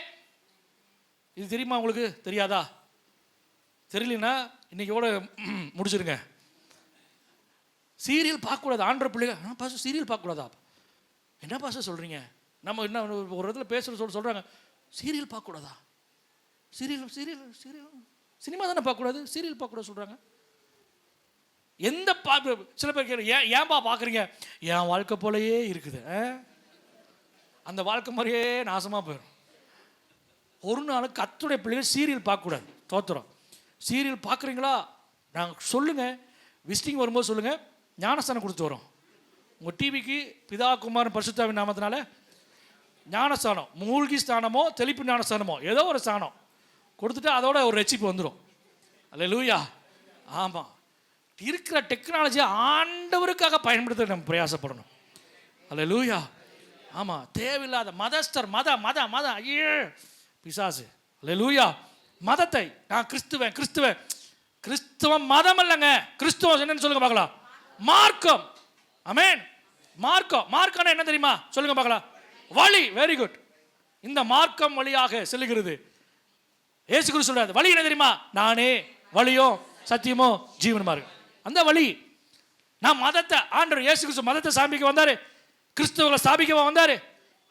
இது தெரியுமா உங்களுக்கு? தெரியாதா? தெரியலனா இன்னைக்கோட முடிச்சிருங்க. சீரியல் பார்க்கக்கூடாது, ஆண்ட்ர பிள்ளைங்க பாச சீரியல் பார்க்கக்கூடாதா? என்ன பாச சொல்கிறீங்க? நம்ம என்ன ஒரு இடத்துல பேசுகிற சொல்கிறாங்க, சீரியல் பார்க்கக்கூடாதா? சீரியல் சினிமா தானே பார்க்கக்கூடாது, சீரியல் பார்க்கக்கூடாது சொல்கிறாங்க. எந்த சில பேர் கேட்குற, ஏன்பா பார்க்குறீங்க? என் வாழ்க்கை போலயே இருக்குது, அந்த வாழ்க்கை மாதிரியே நாசமாக போயிடும். ஒரு நாள் கர்த்தருடைய பிள்ளைகள் சீரியல் பார்க்கக்கூடாது, தோத்துறோம். சீரியல் பார்க்குறீங்களா? நாங்கள் சொல்லுங்கள், விசிட்டிங் வரும்போது சொல்லுங்கள், ஞானஸ்தானம் கொடுத்து வரோம். உங்கள் டிவிக்கு பிதா குமாரன் பரிசுத்தாவின் நாமத்தினால ஞானஸ்தானம், மூழ்கி ஸ்தானமோ தெளிப்பு ஞானஸ்தானமோ ஏதோ ஒரு ஸ்தானம் கொடுத்துட்டு அதோட ஒரு ரெசிப்பி வந்துடும். அல்லேலூயா. ஆமாம், இருக்கிற டெக்னாலஜியை ஆண்டவருக்காக பயன்படுத்த நம்ம பிரயாசப்படணும். அல்லேலூயா. ஆமாம், தேவையில்லாத மதஸ்தர் மத ஐயே பிசாசு. அல்லேலூயா. மதத்தை நான் கிறிஸ்துவம் மதம் இல்லைங்க. கிறிஸ்துவம் என்னன்னு சொல்லுங்க பார்க்கலாம். மார்க்கம். ஆமென். மார்க்கம் என்ன தெரியுமா? சொல்லுங்க பார்க்கலாம். வழி. Very good. இந்த மார்க்கம் வழியாக செல்லுகிறது. இயேசு கிறிஸ்து சொல்றாரு, வழி என்ன தெரியுமா? நானே வழியோ சத்தியமோ ஜீவனுமா இருக்கு. அந்த வழி. நான் மதத்தை, ஆண்டவர் இயேசு கிறிஸ்து மதத்தை ஸ்தாபிக்க வந்தாரு, கிறிஸ்தவர்களை ஸ்தாபிக்க வந்தாரு.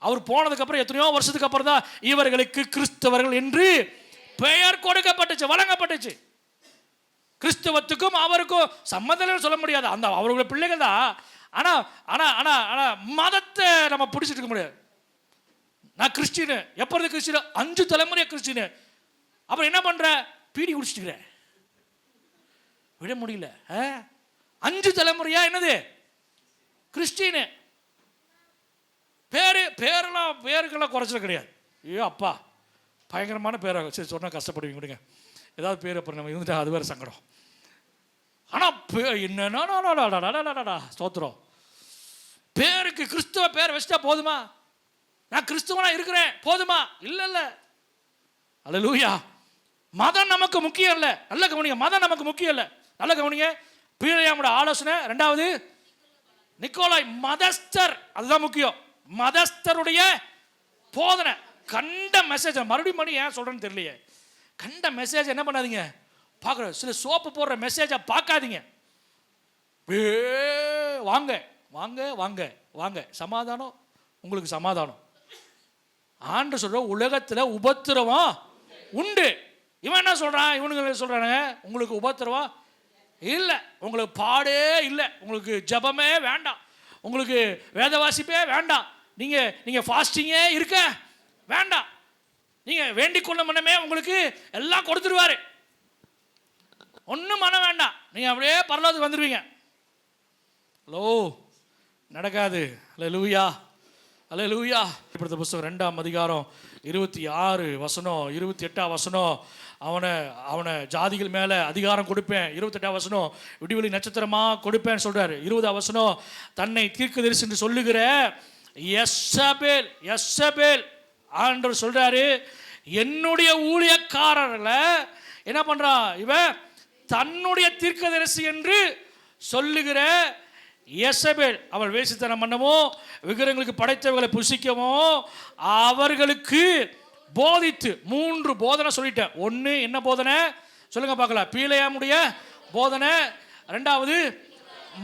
அவர் போனதுக்கு அப்புறம் எத்தனையோ வருஷத்துக்கு அப்புறம் தான் இவர்களுக்கு கிறிஸ்தவர்கள் என்று பெயர் கொடுக்கப்பட்டுச்சு, வழங்கப்பட்டுச்சு. கிறிஸ்தவத்துக்கும் அவருக்கும் சம்மதம் சொல்ல முடியாது, அந்த அவர்களுடைய பிள்ளைகள் தான். ஆனா மதத்தை நம்ம பிடிச்சிட்டு இருக்க முடியாது. நான் கிறிஸ்டின், எப்பொழுது கிறிஸ்டின்? 5 தலைமுறையா கிறிஸ்டின். அப்புறம் என்ன பண்ற? பீடி குடிச்சிட்டுக்கிறேன், விட முடியல. 5 தலைமுறையா என்னது? கிறிஸ்டின். பேருக்கெல்லாம் குறைச்சல கிடையாது. ஐயோ அப்பா, பயங்கரமான பேராக சரி சொன்னால் கஷ்டப்படுவீங்க, விடுங்க. ஏதாவது பேர் அப்புறம் நம்ம இருந்துட்டா அது வேறு சங்கடம். ஆனால் என்னன்னா ஸ்தோத்திரம், பேருக்கு கிறிஸ்துவ பேர் வச்சுட்டா போதுமா? நான் கிறிஸ்துவனா இருக்கிறேன் போதுமா? இல்லை. அல்லேலூயா. மதம் நமக்கு முக்கியம் இல்லை. நல்ல கவனிங்க, மதம் நமக்கு முக்கியம் இல்லை. நல்ல கவனிங்க. பிலேயாமோட ஆலோசனை. 2வது நிக்கோலாய் மதஸ்தர், அதுதான் முக்கியம். மதஸ்தருடைய போதனை, கண்ட மெசேஜ். மறுபடியும் ஏன் சொல்றேன்னு தெரியலையே. கண்ட மெசேஜ் என்ன பண்ணாதீங்க, பார்க்குற சில சோப்பு போடுற மெசேஜை பார்க்காதீங்க. வாங்க வாங்க வாங்க வாங்க, சமாதானம், உங்களுக்கு சமாதானம். ஆண்டு சொல்ற உலகத்தில் உபத்திரவம் உண்டு. இவன் என்ன சொல்றான்? இவனுங்க சொல்றானுங்க, உங்களுக்கு உபத்திரவம் இல்லை, உங்களுக்கு பாடே இல்லை, உங்களுக்கு ஜபமே வேண்டாம், உங்களுக்கு வேத வாசிப்பே வேண்டாம், நீங்க ஃபாஸ்டிங்கே இருக்க வேண்டாம், நீங்க வேண்டிக் கொள்ள மனமே உங்களுக்கு எல்லாம் கொடுத்துருவாரு, ஒன்றும் மன வேண்டாம், நீங்க அப்படியே பரலோகத்துக்கு வந்துடுவீங்க. ஹலோ, நடக்காது. அல்லேலூயா, அல்லேலூயா. இப்படி புத்தகம் 2ஆம் அதிகாரம் 26 வசனம் 28 வசனம், அவனை ஜாதிகள் மேலே அதிகாரம் கொடுப்பேன். 28 வசனம், விடிவெளி நட்சத்திரமாக கொடுப்பேன்னு சொல்கிறாரு. 20 வசனம், தன்னை தீர்க்கதரிசி என்று சொல்லுகிற யெசபேல் ஆண்டவர் சொல்கிறாரு, என்னுடைய ஊழியக்காரர்களை என்ன பண்ணுறான் இவன்? தன்னுடைய தீர்க்கதரிசி என்று சொல்லுகிற யெசபேல், அவள் வேசித்தனம் பண்ணவோ விக்கிரகங்களுக்கு படைத்தவர்களை புசிக்கவோ அவர்களுக்கு போதித்து 3 போதனை சொல்லிட்டேன். 1 என்ன போதனை சொல்லுங்க பார்க்கலாம்? பீலேயாமுடைய போதனை. 2வது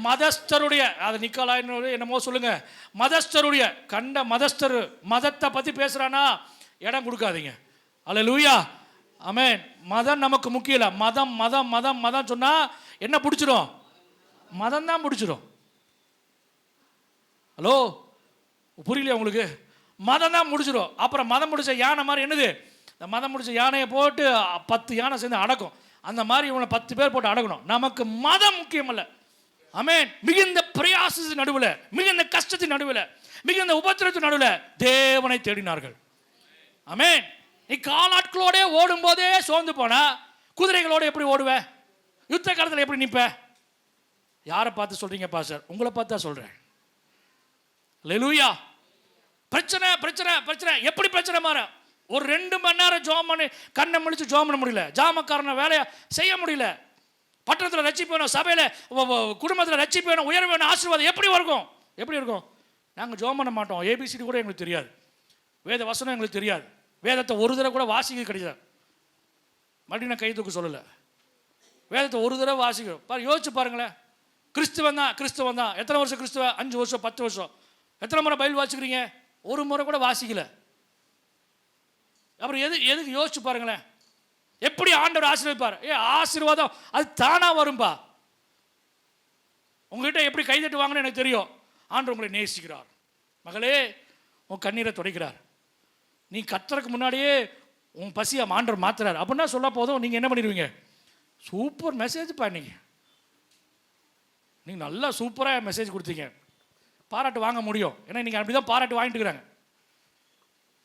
மதஸ்தருடைய, அது நிக்கோலாய் என்னமோ சொல்லுங்க, மதஸ்தருடைய, கண்ட மதஸ்தர் மதத்தை பற்றி பேசுகிறானா இடம் கொடுக்காதீங்க. அல்லேலூயா, ஆமென். மதம் நமக்கு முக்கியம் இல்லை. மதம் மதம் மதம் மதம் சொன்னால் என்ன பிடிச்சிரும்? மதம் தான் பிடிச்சிரும். ஹலோ, புரியலையா உங்களுக்கு? மதம் தான் முடிச்சிடும். அப்புறம் மதம் முடிச்ச யானை மாதிரி என்னது, இந்த மதம் முடிச்ச யானையை போட்டு 10 யானை சேர்ந்து அடக்கும், அந்த மாதிரி இவனை 10 பேர் போட்டு அடக்கணும். நமக்கு மதம் முக்கியம் இல்லை. ஆமென். மிகுந்த பிரயாசத்தின் நடுவில், மிகுந்த கஷ்டத்தின் நடுவில், மிகுந்த உபத்திரத்தின் நடுவில் தேவனை தேடினார்கள். ஆமென். நீ காலாட்களோட ஓடும் போதே சோர்ந்து போனா குதிரைகளோட எப்படி ஓடுவ? யுத்த காலத்தில் எப்படி நிற்ப? யாரை பார்த்து சொல்றீங்க பாஸ்டர்? உங்களை பார்த்து தான் சொல்றேன். அல்லேலூயா. பிரச்சனை பிரச்சனை பிரச்சனை. எப்படி பிரச்சனை மாற? ஒரு 2 மணி நேரம் ஜோம் பண்ணி கண்ணை முழிச்சு ஜோம் பண்ண முடியல, ஜாமக்காரன வேலையை செய்ய முடியல, பட்டணத்தில் ரட்சிப்பு வேணும், சபையில் குடும்பத்தில் ரட்சிப்பு வேணும், உயர்வு வேணும், ஆசீர்வாதம் எப்படி இருக்கும்? எப்படி இருக்கும்? நாங்கள் ஜோம் பண்ண மாட்டோம். ஏபிசிடி கூட எங்களுக்கு தெரியாது, வேத வசனம் எங்களுக்கு தெரியாது, வேதத்தை ஒரு தடவை கூட வாசிக்க கிடையாது. மறுபடியும் நான் கை தூக்க சொல்லலை, வேதத்தை ஒரு தடவை வாசிக்க யோசிச்சு பாருங்களேன். கிறிஸ்துவன் தான். எத்தனை வருஷம் கிறிஸ்துவ? 5 வருஷம் 10 வருஷம். எத்தனை முறை பைபிள் வாசிக்கிறீங்க? ஒரு முறை கூட வாசிக்கல. அப்புறம் எதுக்கு யோசிச்சு பாருங்களேன். எப்படி ஆண்டவர் ஆசீர்வதிப்பார்? ஆசீர்வாதம் அது தானா வரும்பா. உங்ககிட்ட எப்படி கைதட்டு வாங்கன்னு எனக்கு தெரியும். ஆண்டவர் உங்களை நேசிக்கிறார். மகளே, உன் கண்ணீரை துடைக்கிறார். நீ கர்த்தருக்கு முன்னாடியே உன் பசியை ஆண்டவர் மாத்துறார் அப்படின்னா சொல்ல போதும் நீங்கள் என்ன பண்ணிடுவீங்க? சூப்பர் மெசேஜ் பண்ணீங்க, நீங்கள் நல்லா சூப்பராக மெசேஜ் கொடுத்தீங்க, பாராட்டு வாங்க முடியும். ஏன்னா நீங்கள் அப்படி தான் பாராட்டு வாங்கிட்டு இருக்கிறாங்க.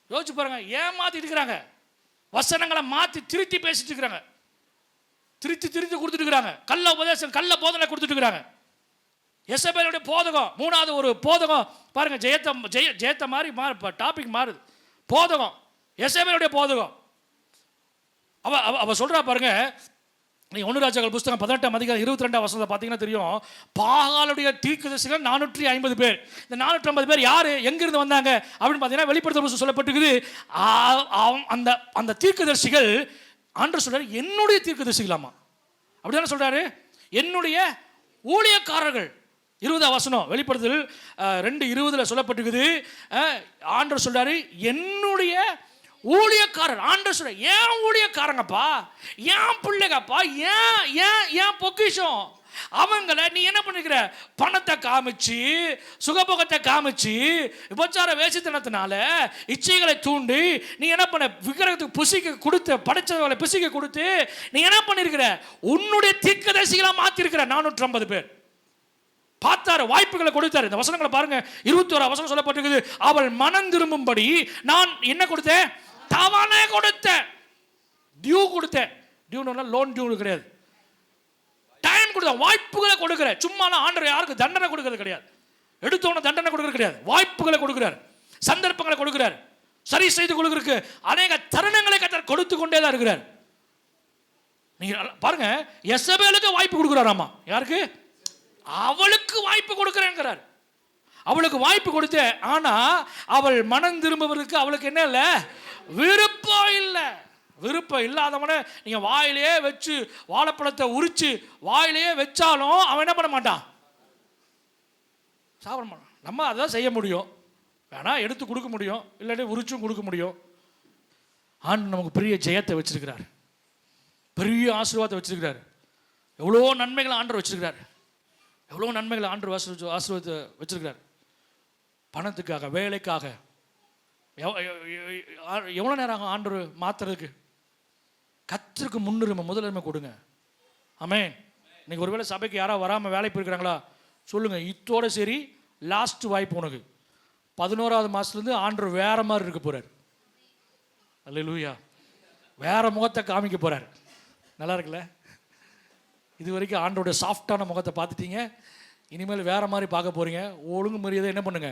யோசிச்சு பாருங்க, ஏன் மாற்றிட்டு இருக்கிறாங்க? வசனங்களை மாற்றி திருத்தி பேசிட்டு இருக்கிறாங்க, திருத்தி கொடுத்துட்டு இருக்கிறாங்க, கள்ள உபதேசம் கள்ள போதனை கொடுத்துட்டு இருக்கிறாங்க. எசபேலுடைய போதகம் 3வது ஒரு போதகம் பாருங்க. ஜெயத்த மாதிரி டாபிக் மாறுது. போதகம் எசபேலுடைய போதகம். அவ சொல்றா பாருங்க. நீ 1 ராஜாக்கள் புஸ்தகம் 18ஆம் அதிகாரம் 22ஆம் வசனத்தை பார்த்தீங்கன்னா தெரியும். பாகாலுடைய தீர்க்கதரிசிகள் 450 பேர். இந்த 450 பேர் யாரு, எங்கிருந்து வந்தாங்க அப்படின்னு பார்த்தீங்கன்னா வெளிப்படுத்தல் புஸ்தகம் சொல்லப்பட்டிருக்குது. அந்த தீர்க்கதரிசிகள் ஆண்டவர் சொல்றாரு, என்னுடைய தீர்க்கதரிசிகளாமா. அப்படிதானே சொல்றாரு, என்னுடைய ஊழியக்காரர்கள். 20ஆம் வசனம் வெளிப்படுத்தல் 2:20 சொல்லப்பட்டிருக்குது. ஆண்டவர் சொல்றாரு, என்னுடைய ஊழியக்காரர். ஆண்டவர் சொல்ற, ஏன் ஊழியக்காரங்கப்பா, ஏன் பிள்ளைங்கப்பா, ஏன் பொக்கிஷம். அவங்கள நீ என்ன பண்ணிக்கிற? பணத்தை காமிச்சு, சுகபோகத்தை காமிச்சு, விபச்சார வேசித்தனத்தினால இச்சைகளை தூண்டி நீ என்ன பண்ண? விக்கிரகத்துக்கு புசிக்க கொடுத்து, படைச்சவங்களை புசிக்க கொடுத்து நீ என்ன பண்ணிருக்கிற? உன்னுடைய தீர்க்கதரிசிகளா மாத்திருக்கிற. 450 பேர் பார்த்தாரு, வாய்ப்புகளை கொடுத்தாரு. இந்த வசனங்களை பாருங்க. 21ஆம் வசனம் சொல்லப்பட்டிருக்குது. அவள் மனம் திரும்பும்படி நான் என்ன கொடுத்தேன்? தவணை கொடுத்தேன், டியூ கொடுத்தேன். டியூனா லோன் டியூ கிடையாது, டைம் கொடுத்தேன், வாய்ப்புகளை கொடுக்கிறேன். சும்மா ஆண்டவர் யாருக்கு தண்டனை கொடுக்கிறது கிடையாது, எடுத்தோன தண்டனை கொடுக்கிறது கிடையாது. வாய்ப்புகளை கொடுக்கிறார், சந்தர்ப்பங்களை கொடுக்கிறார், சரி செய்து கொடுக்கிறதுக்கு அநேக தருணங்களை கர்த்தர் கொடுத்து கொண்டே தான் இருக்கிறார். நீங்க பாருங்க, எசபேலுக்கு வாய்ப்பு கொடுக்கிறாராமா. யாருக்கு? அவளுக்கு வாய்ப்பு கொடுக்கிறேங்கிறார். அவளுக்கு வாய்ப்பு கொடுத்த, ஆனா அவள் மனம் திரும்புவதற்கு அவளுக்கு என்ன இல்லை? விருப்பம் இல்லை. விருப்பம் இல்லாதவன நீங்க வாயிலேயே வச்சு வாழைப்பழத்தை உரிச்சு வாயிலேயே வச்சாலும் அவன் என்ன பண்ண மாட்டான்? சாப்பிட மாட்டான். நம்ம அதான் செய்ய முடியும், வேணா எடுத்து கொடுக்க முடியும், இல்லாட்டி உரிச்சும் கொடுக்க முடியும். ஆண்டு நமக்கு பெரிய ஜெயத்தை வச்சிருக்கிறார், பெரிய ஆசீர்வாதத்தை வச்சிருக்கிறார். எவ்வளோ நன்மைகளை ஆண்டவர் வச்சிருக்கிறார், எவ்வளோ நன்மைகளை ஆண்டவர் ஆசீர்வாதத்தை வச்சிருக்கிறார். பணத்துக்காக, வேலைக்காக எவ்வளோ நேரம் ஆகும் ஆண்டவர் மாத்துறதுக்கு? கர்த்தருக்கு முன்னுரிமை, முதலுரிமை கொடுங்க. ஆமென். இன்னைக்கு ஒருவேளை சபைக்கு யாராவது வராமல் வேலை போயிருக்கிறாங்களா சொல்லுங்க, இத்தோட சரி, லாஸ்ட் வாய்ப்பு உனக்கு. 11ஆவது மாதத்துலேருந்து ஆண்டவர் வேற மாதிரி இருக்க போறார். அல்லேலூயா. வேற முகத்தை காமிக்க போறார். நல்லா இருக்குல்ல? இது வரைக்கும் ஆண்டோட சாஃப்டான முகத்தை பார்த்துட்டீங்க, இனிமேல் வேற மாதிரி பார்க்க போறீங்க. ஒழுங்கு மரியாதை என்ன பண்ணுங்க?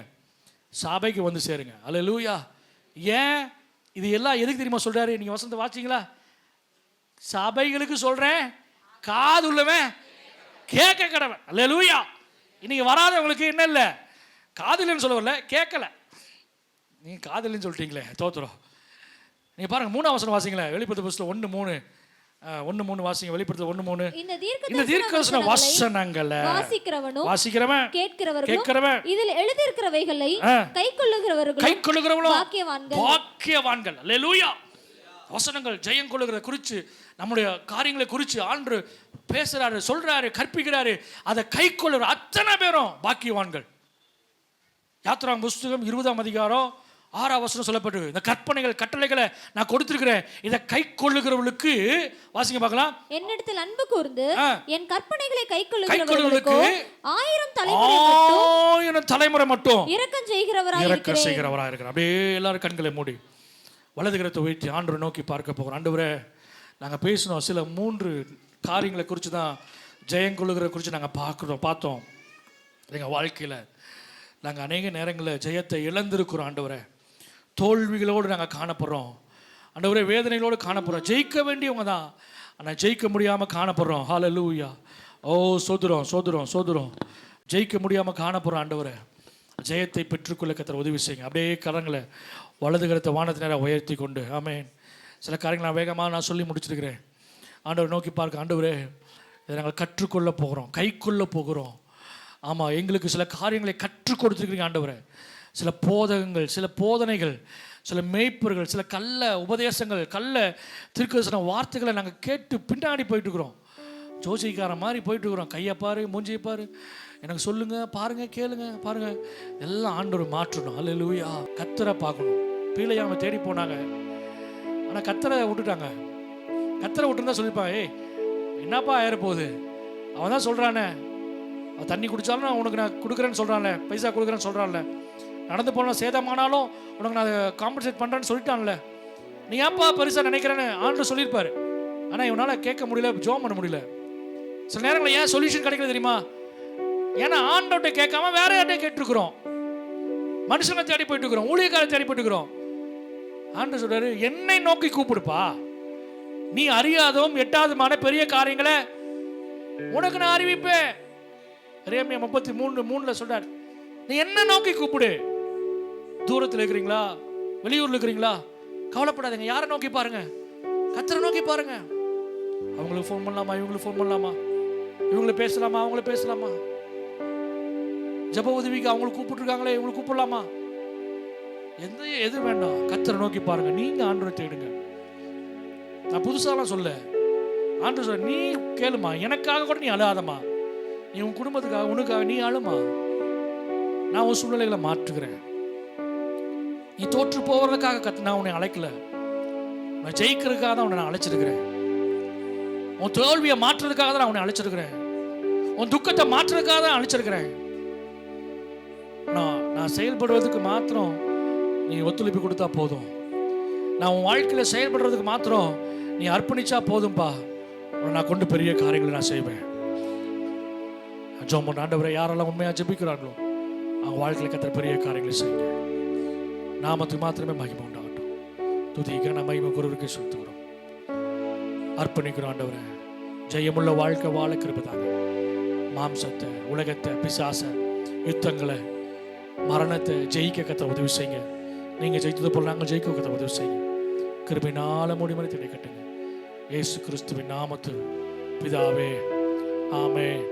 சபைக்கு வந்து சேருங்க. அல்லேலூயா. ஏன் இது எல்லாம் எதுக்கு தெரியுமா சொல்றாரு? நீங்க வசனத்தை வாசிங்களா? சபைகளுக்கு சொல்றேன், காது உள்ளவன் கேட்க கடவன். அல்லேலூயா. இன்னைக்கு வராதவங்களுக்கு என்ன இல்லை? காதுலன்னு சொல்ல வரல, கேட்கல. நீங்க காதுலன்னு சொல்லிட்டீங்களே, தோத்துறோம். நீங்க பாருங்க 3ஆம் வசனம் வாசிங்களேன். வெளிப்படுத்தல் புத்தகம் 1:3 வாசிங்க. வெளிப்படுத்தல் 1:3. இந்த தீர்க்கதரிசன வசனங்களை வாசிக்கிறவன் கேட்கிறவன் இதில் எழுதியிருக்கிறவைகளை கைக்கொள்ளுகிறவர்களும் பாக்கியவான்கள். அல்லேலூயா. வசனங்கள் ஜெயம் கொள்ளுகிற குறித்து, நம்முடைய காரியங்களை குறித்து ஆண்டு பேசுறாரு, சொல்றாரு, கற்பிக்கிறாரு. அதை கைக்கொள்ளுகிற அத்தனை பேரும் பாக்கியவான்கள். யாத்திராகமம் புஸ்தகம் 20ஆம் அதிகாரம் 6ஆம் வசனம் சொல்லப்பட்டு, இந்த கற்பனைகள் கட்டளைகளை நான் கொடுத்திருக்கிறேன், இதை கை கொள்ளுகிறவர்களுக்கு வாசிங்க பார்க்கலாம். என்னிடத்தில் அன்பு கூர்ந்து என் கற்பனைகளை கைக்கொள்ளுகிறவர்களுக்கு 1000 தலைமுறை மட்டும் இரக்கம் செய்கிறவராய் இருக்கிறார். அப்படியே எல்லாரும் கண்களை மூடி வலது கரத்தை உயர்த்தி ஆண்டவரை நோக்கி பார்க்க போகிறோம். ஆண்டவரே, நாங்கள் பேசினோம் சில 3 காரியங்களை குறித்து தான், ஜெயம் கொள்ளுகிற குறித்து நாங்கள் பார்த்தோம். எங்கள் வாழ்க்கையில் நாங்கள் அநேக நேரங்களில் ஜெயத்தை இழந்திருக்கிறோம். ஆண்டவரே, தோல்விகளோடு நாங்கள் காணப்படுறோம். ஆண்டவரே, வேதனைகளோடு காணப்படுறோம். ஜெயிக்க வேண்டியவங்க தான், ஆனால் ஜெயிக்க முடியாமல் காணப்படுறோம். ஹல்லேலூயா. ஓ சோதுறோம் ஜெயிக்க முடியாமல் காணப்படுறோம். ஆண்டவரே, ஜெயத்தை பெற்றுக்கொள்ள கர்த்தர் உதவி செய்யுங்க. அப்படியே கரங்களை வலது கரத்தை வானத்து நேரம் உயர்த்தி கொண்டு, ஆமென். சில காரியங்கள் நான் வேகமாக சொல்லி முடிச்சிருக்கிறேன். ஆண்டவர் நோக்கி பார்க்க, ஆண்டவரே, இதை நாங்கள் கற்றுக்கொள்ள போகிறோம், கைக்கொள்ள போகிறோம். ஆமாம், எங்களுக்கு சில காரியங்களை கற்றுக் கொடுத்துருக்கிறீங்க ஆண்டவரே. சில போதகங்கள், சில போதனைகள், சில மேய்ப்பர்கள், சில கள்ள உபதேசங்கள், கள்ள தீர்க்கதரிசன வார்த்தைகளை நாங்கள் கேட்டு பின்னாடி போயிட்டுருக்குறோம். ஜோசிக்காரன் மாதிரி போயிட்டுருக்குறோம். கையை பாரு, மூஞ்சியை பாரு, எனக்கு சொல்லுங்கள், பாருங்கள், கேளுங்க, பாருங்கள். எல்லாம் ஆண்டவர் மாற்றணும். அல்லேலூயா. கர்த்தரை பார்க்கணும். பீலையாமை தேடி போனாங்க, ஆனால் கர்த்தரை விட்டுட்டாங்க. கர்த்தரை விட்டுருந்தா சொல்லியிருப்பாங்க, ஏய் என்னப்பா ஆயிரப்போகுது, அவன் தான் சொல்கிறானே, அவன் தண்ணி குடித்தாலும் நான் உனக்கு நான் கொடுக்குறேன்னு சொல்கிறான்ல, பைசா கொடுக்குறேன்னு சொல்கிறான்ல, நடந்து போனால் சேதமானாலும் உனக்கு நான் அதை காம்பன்சேட் பண்ணுறேன்னு சொல்லிட்டான்ல, நீ ஏன்ப்பா பெருசாக நினைக்கிறேன்னு ஆண்டு சொல்லியிருப்பார். ஆனால் இவனால் கேட்க முடியல, ஜோம் பண்ண முடியல. சில நேரங்களில் ஏன் சொல்யூஷன் கிடைக்கல தெரியுமா? ஏன்னா ஆண்டவர்கிட்ட கேட்காம வேற யார்கிட்ட கேட்டுருக்குறோம். மனுஷனை தேடி போயிட்டு இருக்கிறோம், ஊழியக்காரை தேடி போயிட்டு இருக்கிறோம். ஆண்டு சொல்றாரு, என்னை நோக்கி கூப்பிடுப்பா, நீ அறியாதவும் எட்டாவதுமான பெரிய காரியங்களை உனக்கு நான் அறிவிப்பேன். எரேமியா 33:3 சொல்றார், நீ என்ன நோக்கி கூப்பிடு. தூரத்தில் இருக்கிறீங்களா, வெளியூர்ல இருக்கிறீங்களா, கவலைப்படாதீங்க. யாரை நோக்கி பாருங்க? கர்த்தரை நோக்கி பாருங்க. அவங்களுக்கு ஃபோன் பண்ணலாமா, இவங்களுக்கு ஃபோன் பண்ணலாமா, இவங்களை பேசலாமா, அவங்கள பேசலாமா, ஜப உதவிக்கு அவங்களுக்கு கூப்பிட்டுருக்காங்களே, இவங்களுக்கு கூப்பிடலாமா, எது வேண்டாம். கர்த்தரை நோக்கி பாருங்க. நீங்க ஆண்டவரை தேடுங்க. நான் புதுசாலாம் சொல்ல, ஆண்டவர் சொல்ல, நீ கேளுமா, எனக்காக கூட நீ அழாதமா, நீ உன் குடும்பத்துக்காக, உனக்காக நீ அழுமா, நான் உன் சூழ்நிலைகளை மாற்றுகிறேன். நீ தோற்று போவதற்காக நான் உன்னை அழைக்கல, நான் ஜெயிக்கிறதுக்காக தான் உன்னை நான் அழைச்சிருக்கிறேன். உன் தோல்வியை மாற்றுறதுக்காக தான் நான் உன்னை அழைச்சிருக்கிறேன். உன் துக்கத்தை மாற்றுறதுக்காக தான் அழைச்சிருக்கிறேன். நான் செயல்படுவதற்கு மாத்திரம் நீ ஒத்துழைப்பு கொடுத்தா போதும். நான் உன் வாழ்க்கையில் செயல்படுறதுக்கு மாத்திரம் நீ அர்ப்பணிச்சா போதும்பா, நான் கொண்டு பெரிய காரியங்களை நான் செய்வேன். ஜெபம் பண்ண, ஆண்டவரே, யாரெல்லாம் உண்மையாக ஜெபிக்கிறாங்களோ அவங்க வாழ்க்கையில் கர்த்தர் பெரிய காரியங்களை செய்யுங்க. நாமத்துக்கு மாத்திரமே மகிமை உண்டாகட்டும். துதிக்க நான் மகிமை குருவுக்கு செலுத்துகிறோம், அர்ப்பணிக்கிறோம். ஆண்டவரே, ஜெயமுள்ள வாழ்க்கை வாழ கிருபை தாங்க. மாம்சத்தை, உலகத்தை, பிசாச, யுத்தங்களை, மரணத்தை ஜெயிக்க கர்த்தர் உதவி செய்யுங்க. நீங்கள் ஜெயித்தது போல நாங்கள் ஜெயிக்க கர்த்தர் உதவி செய்யுங்க. கிருபையினால முடிமறை தேடி கட்டுங்க. இயேசு கிறிஸ்துவின் நாமத்தில் பிதாவே, ஆமென்.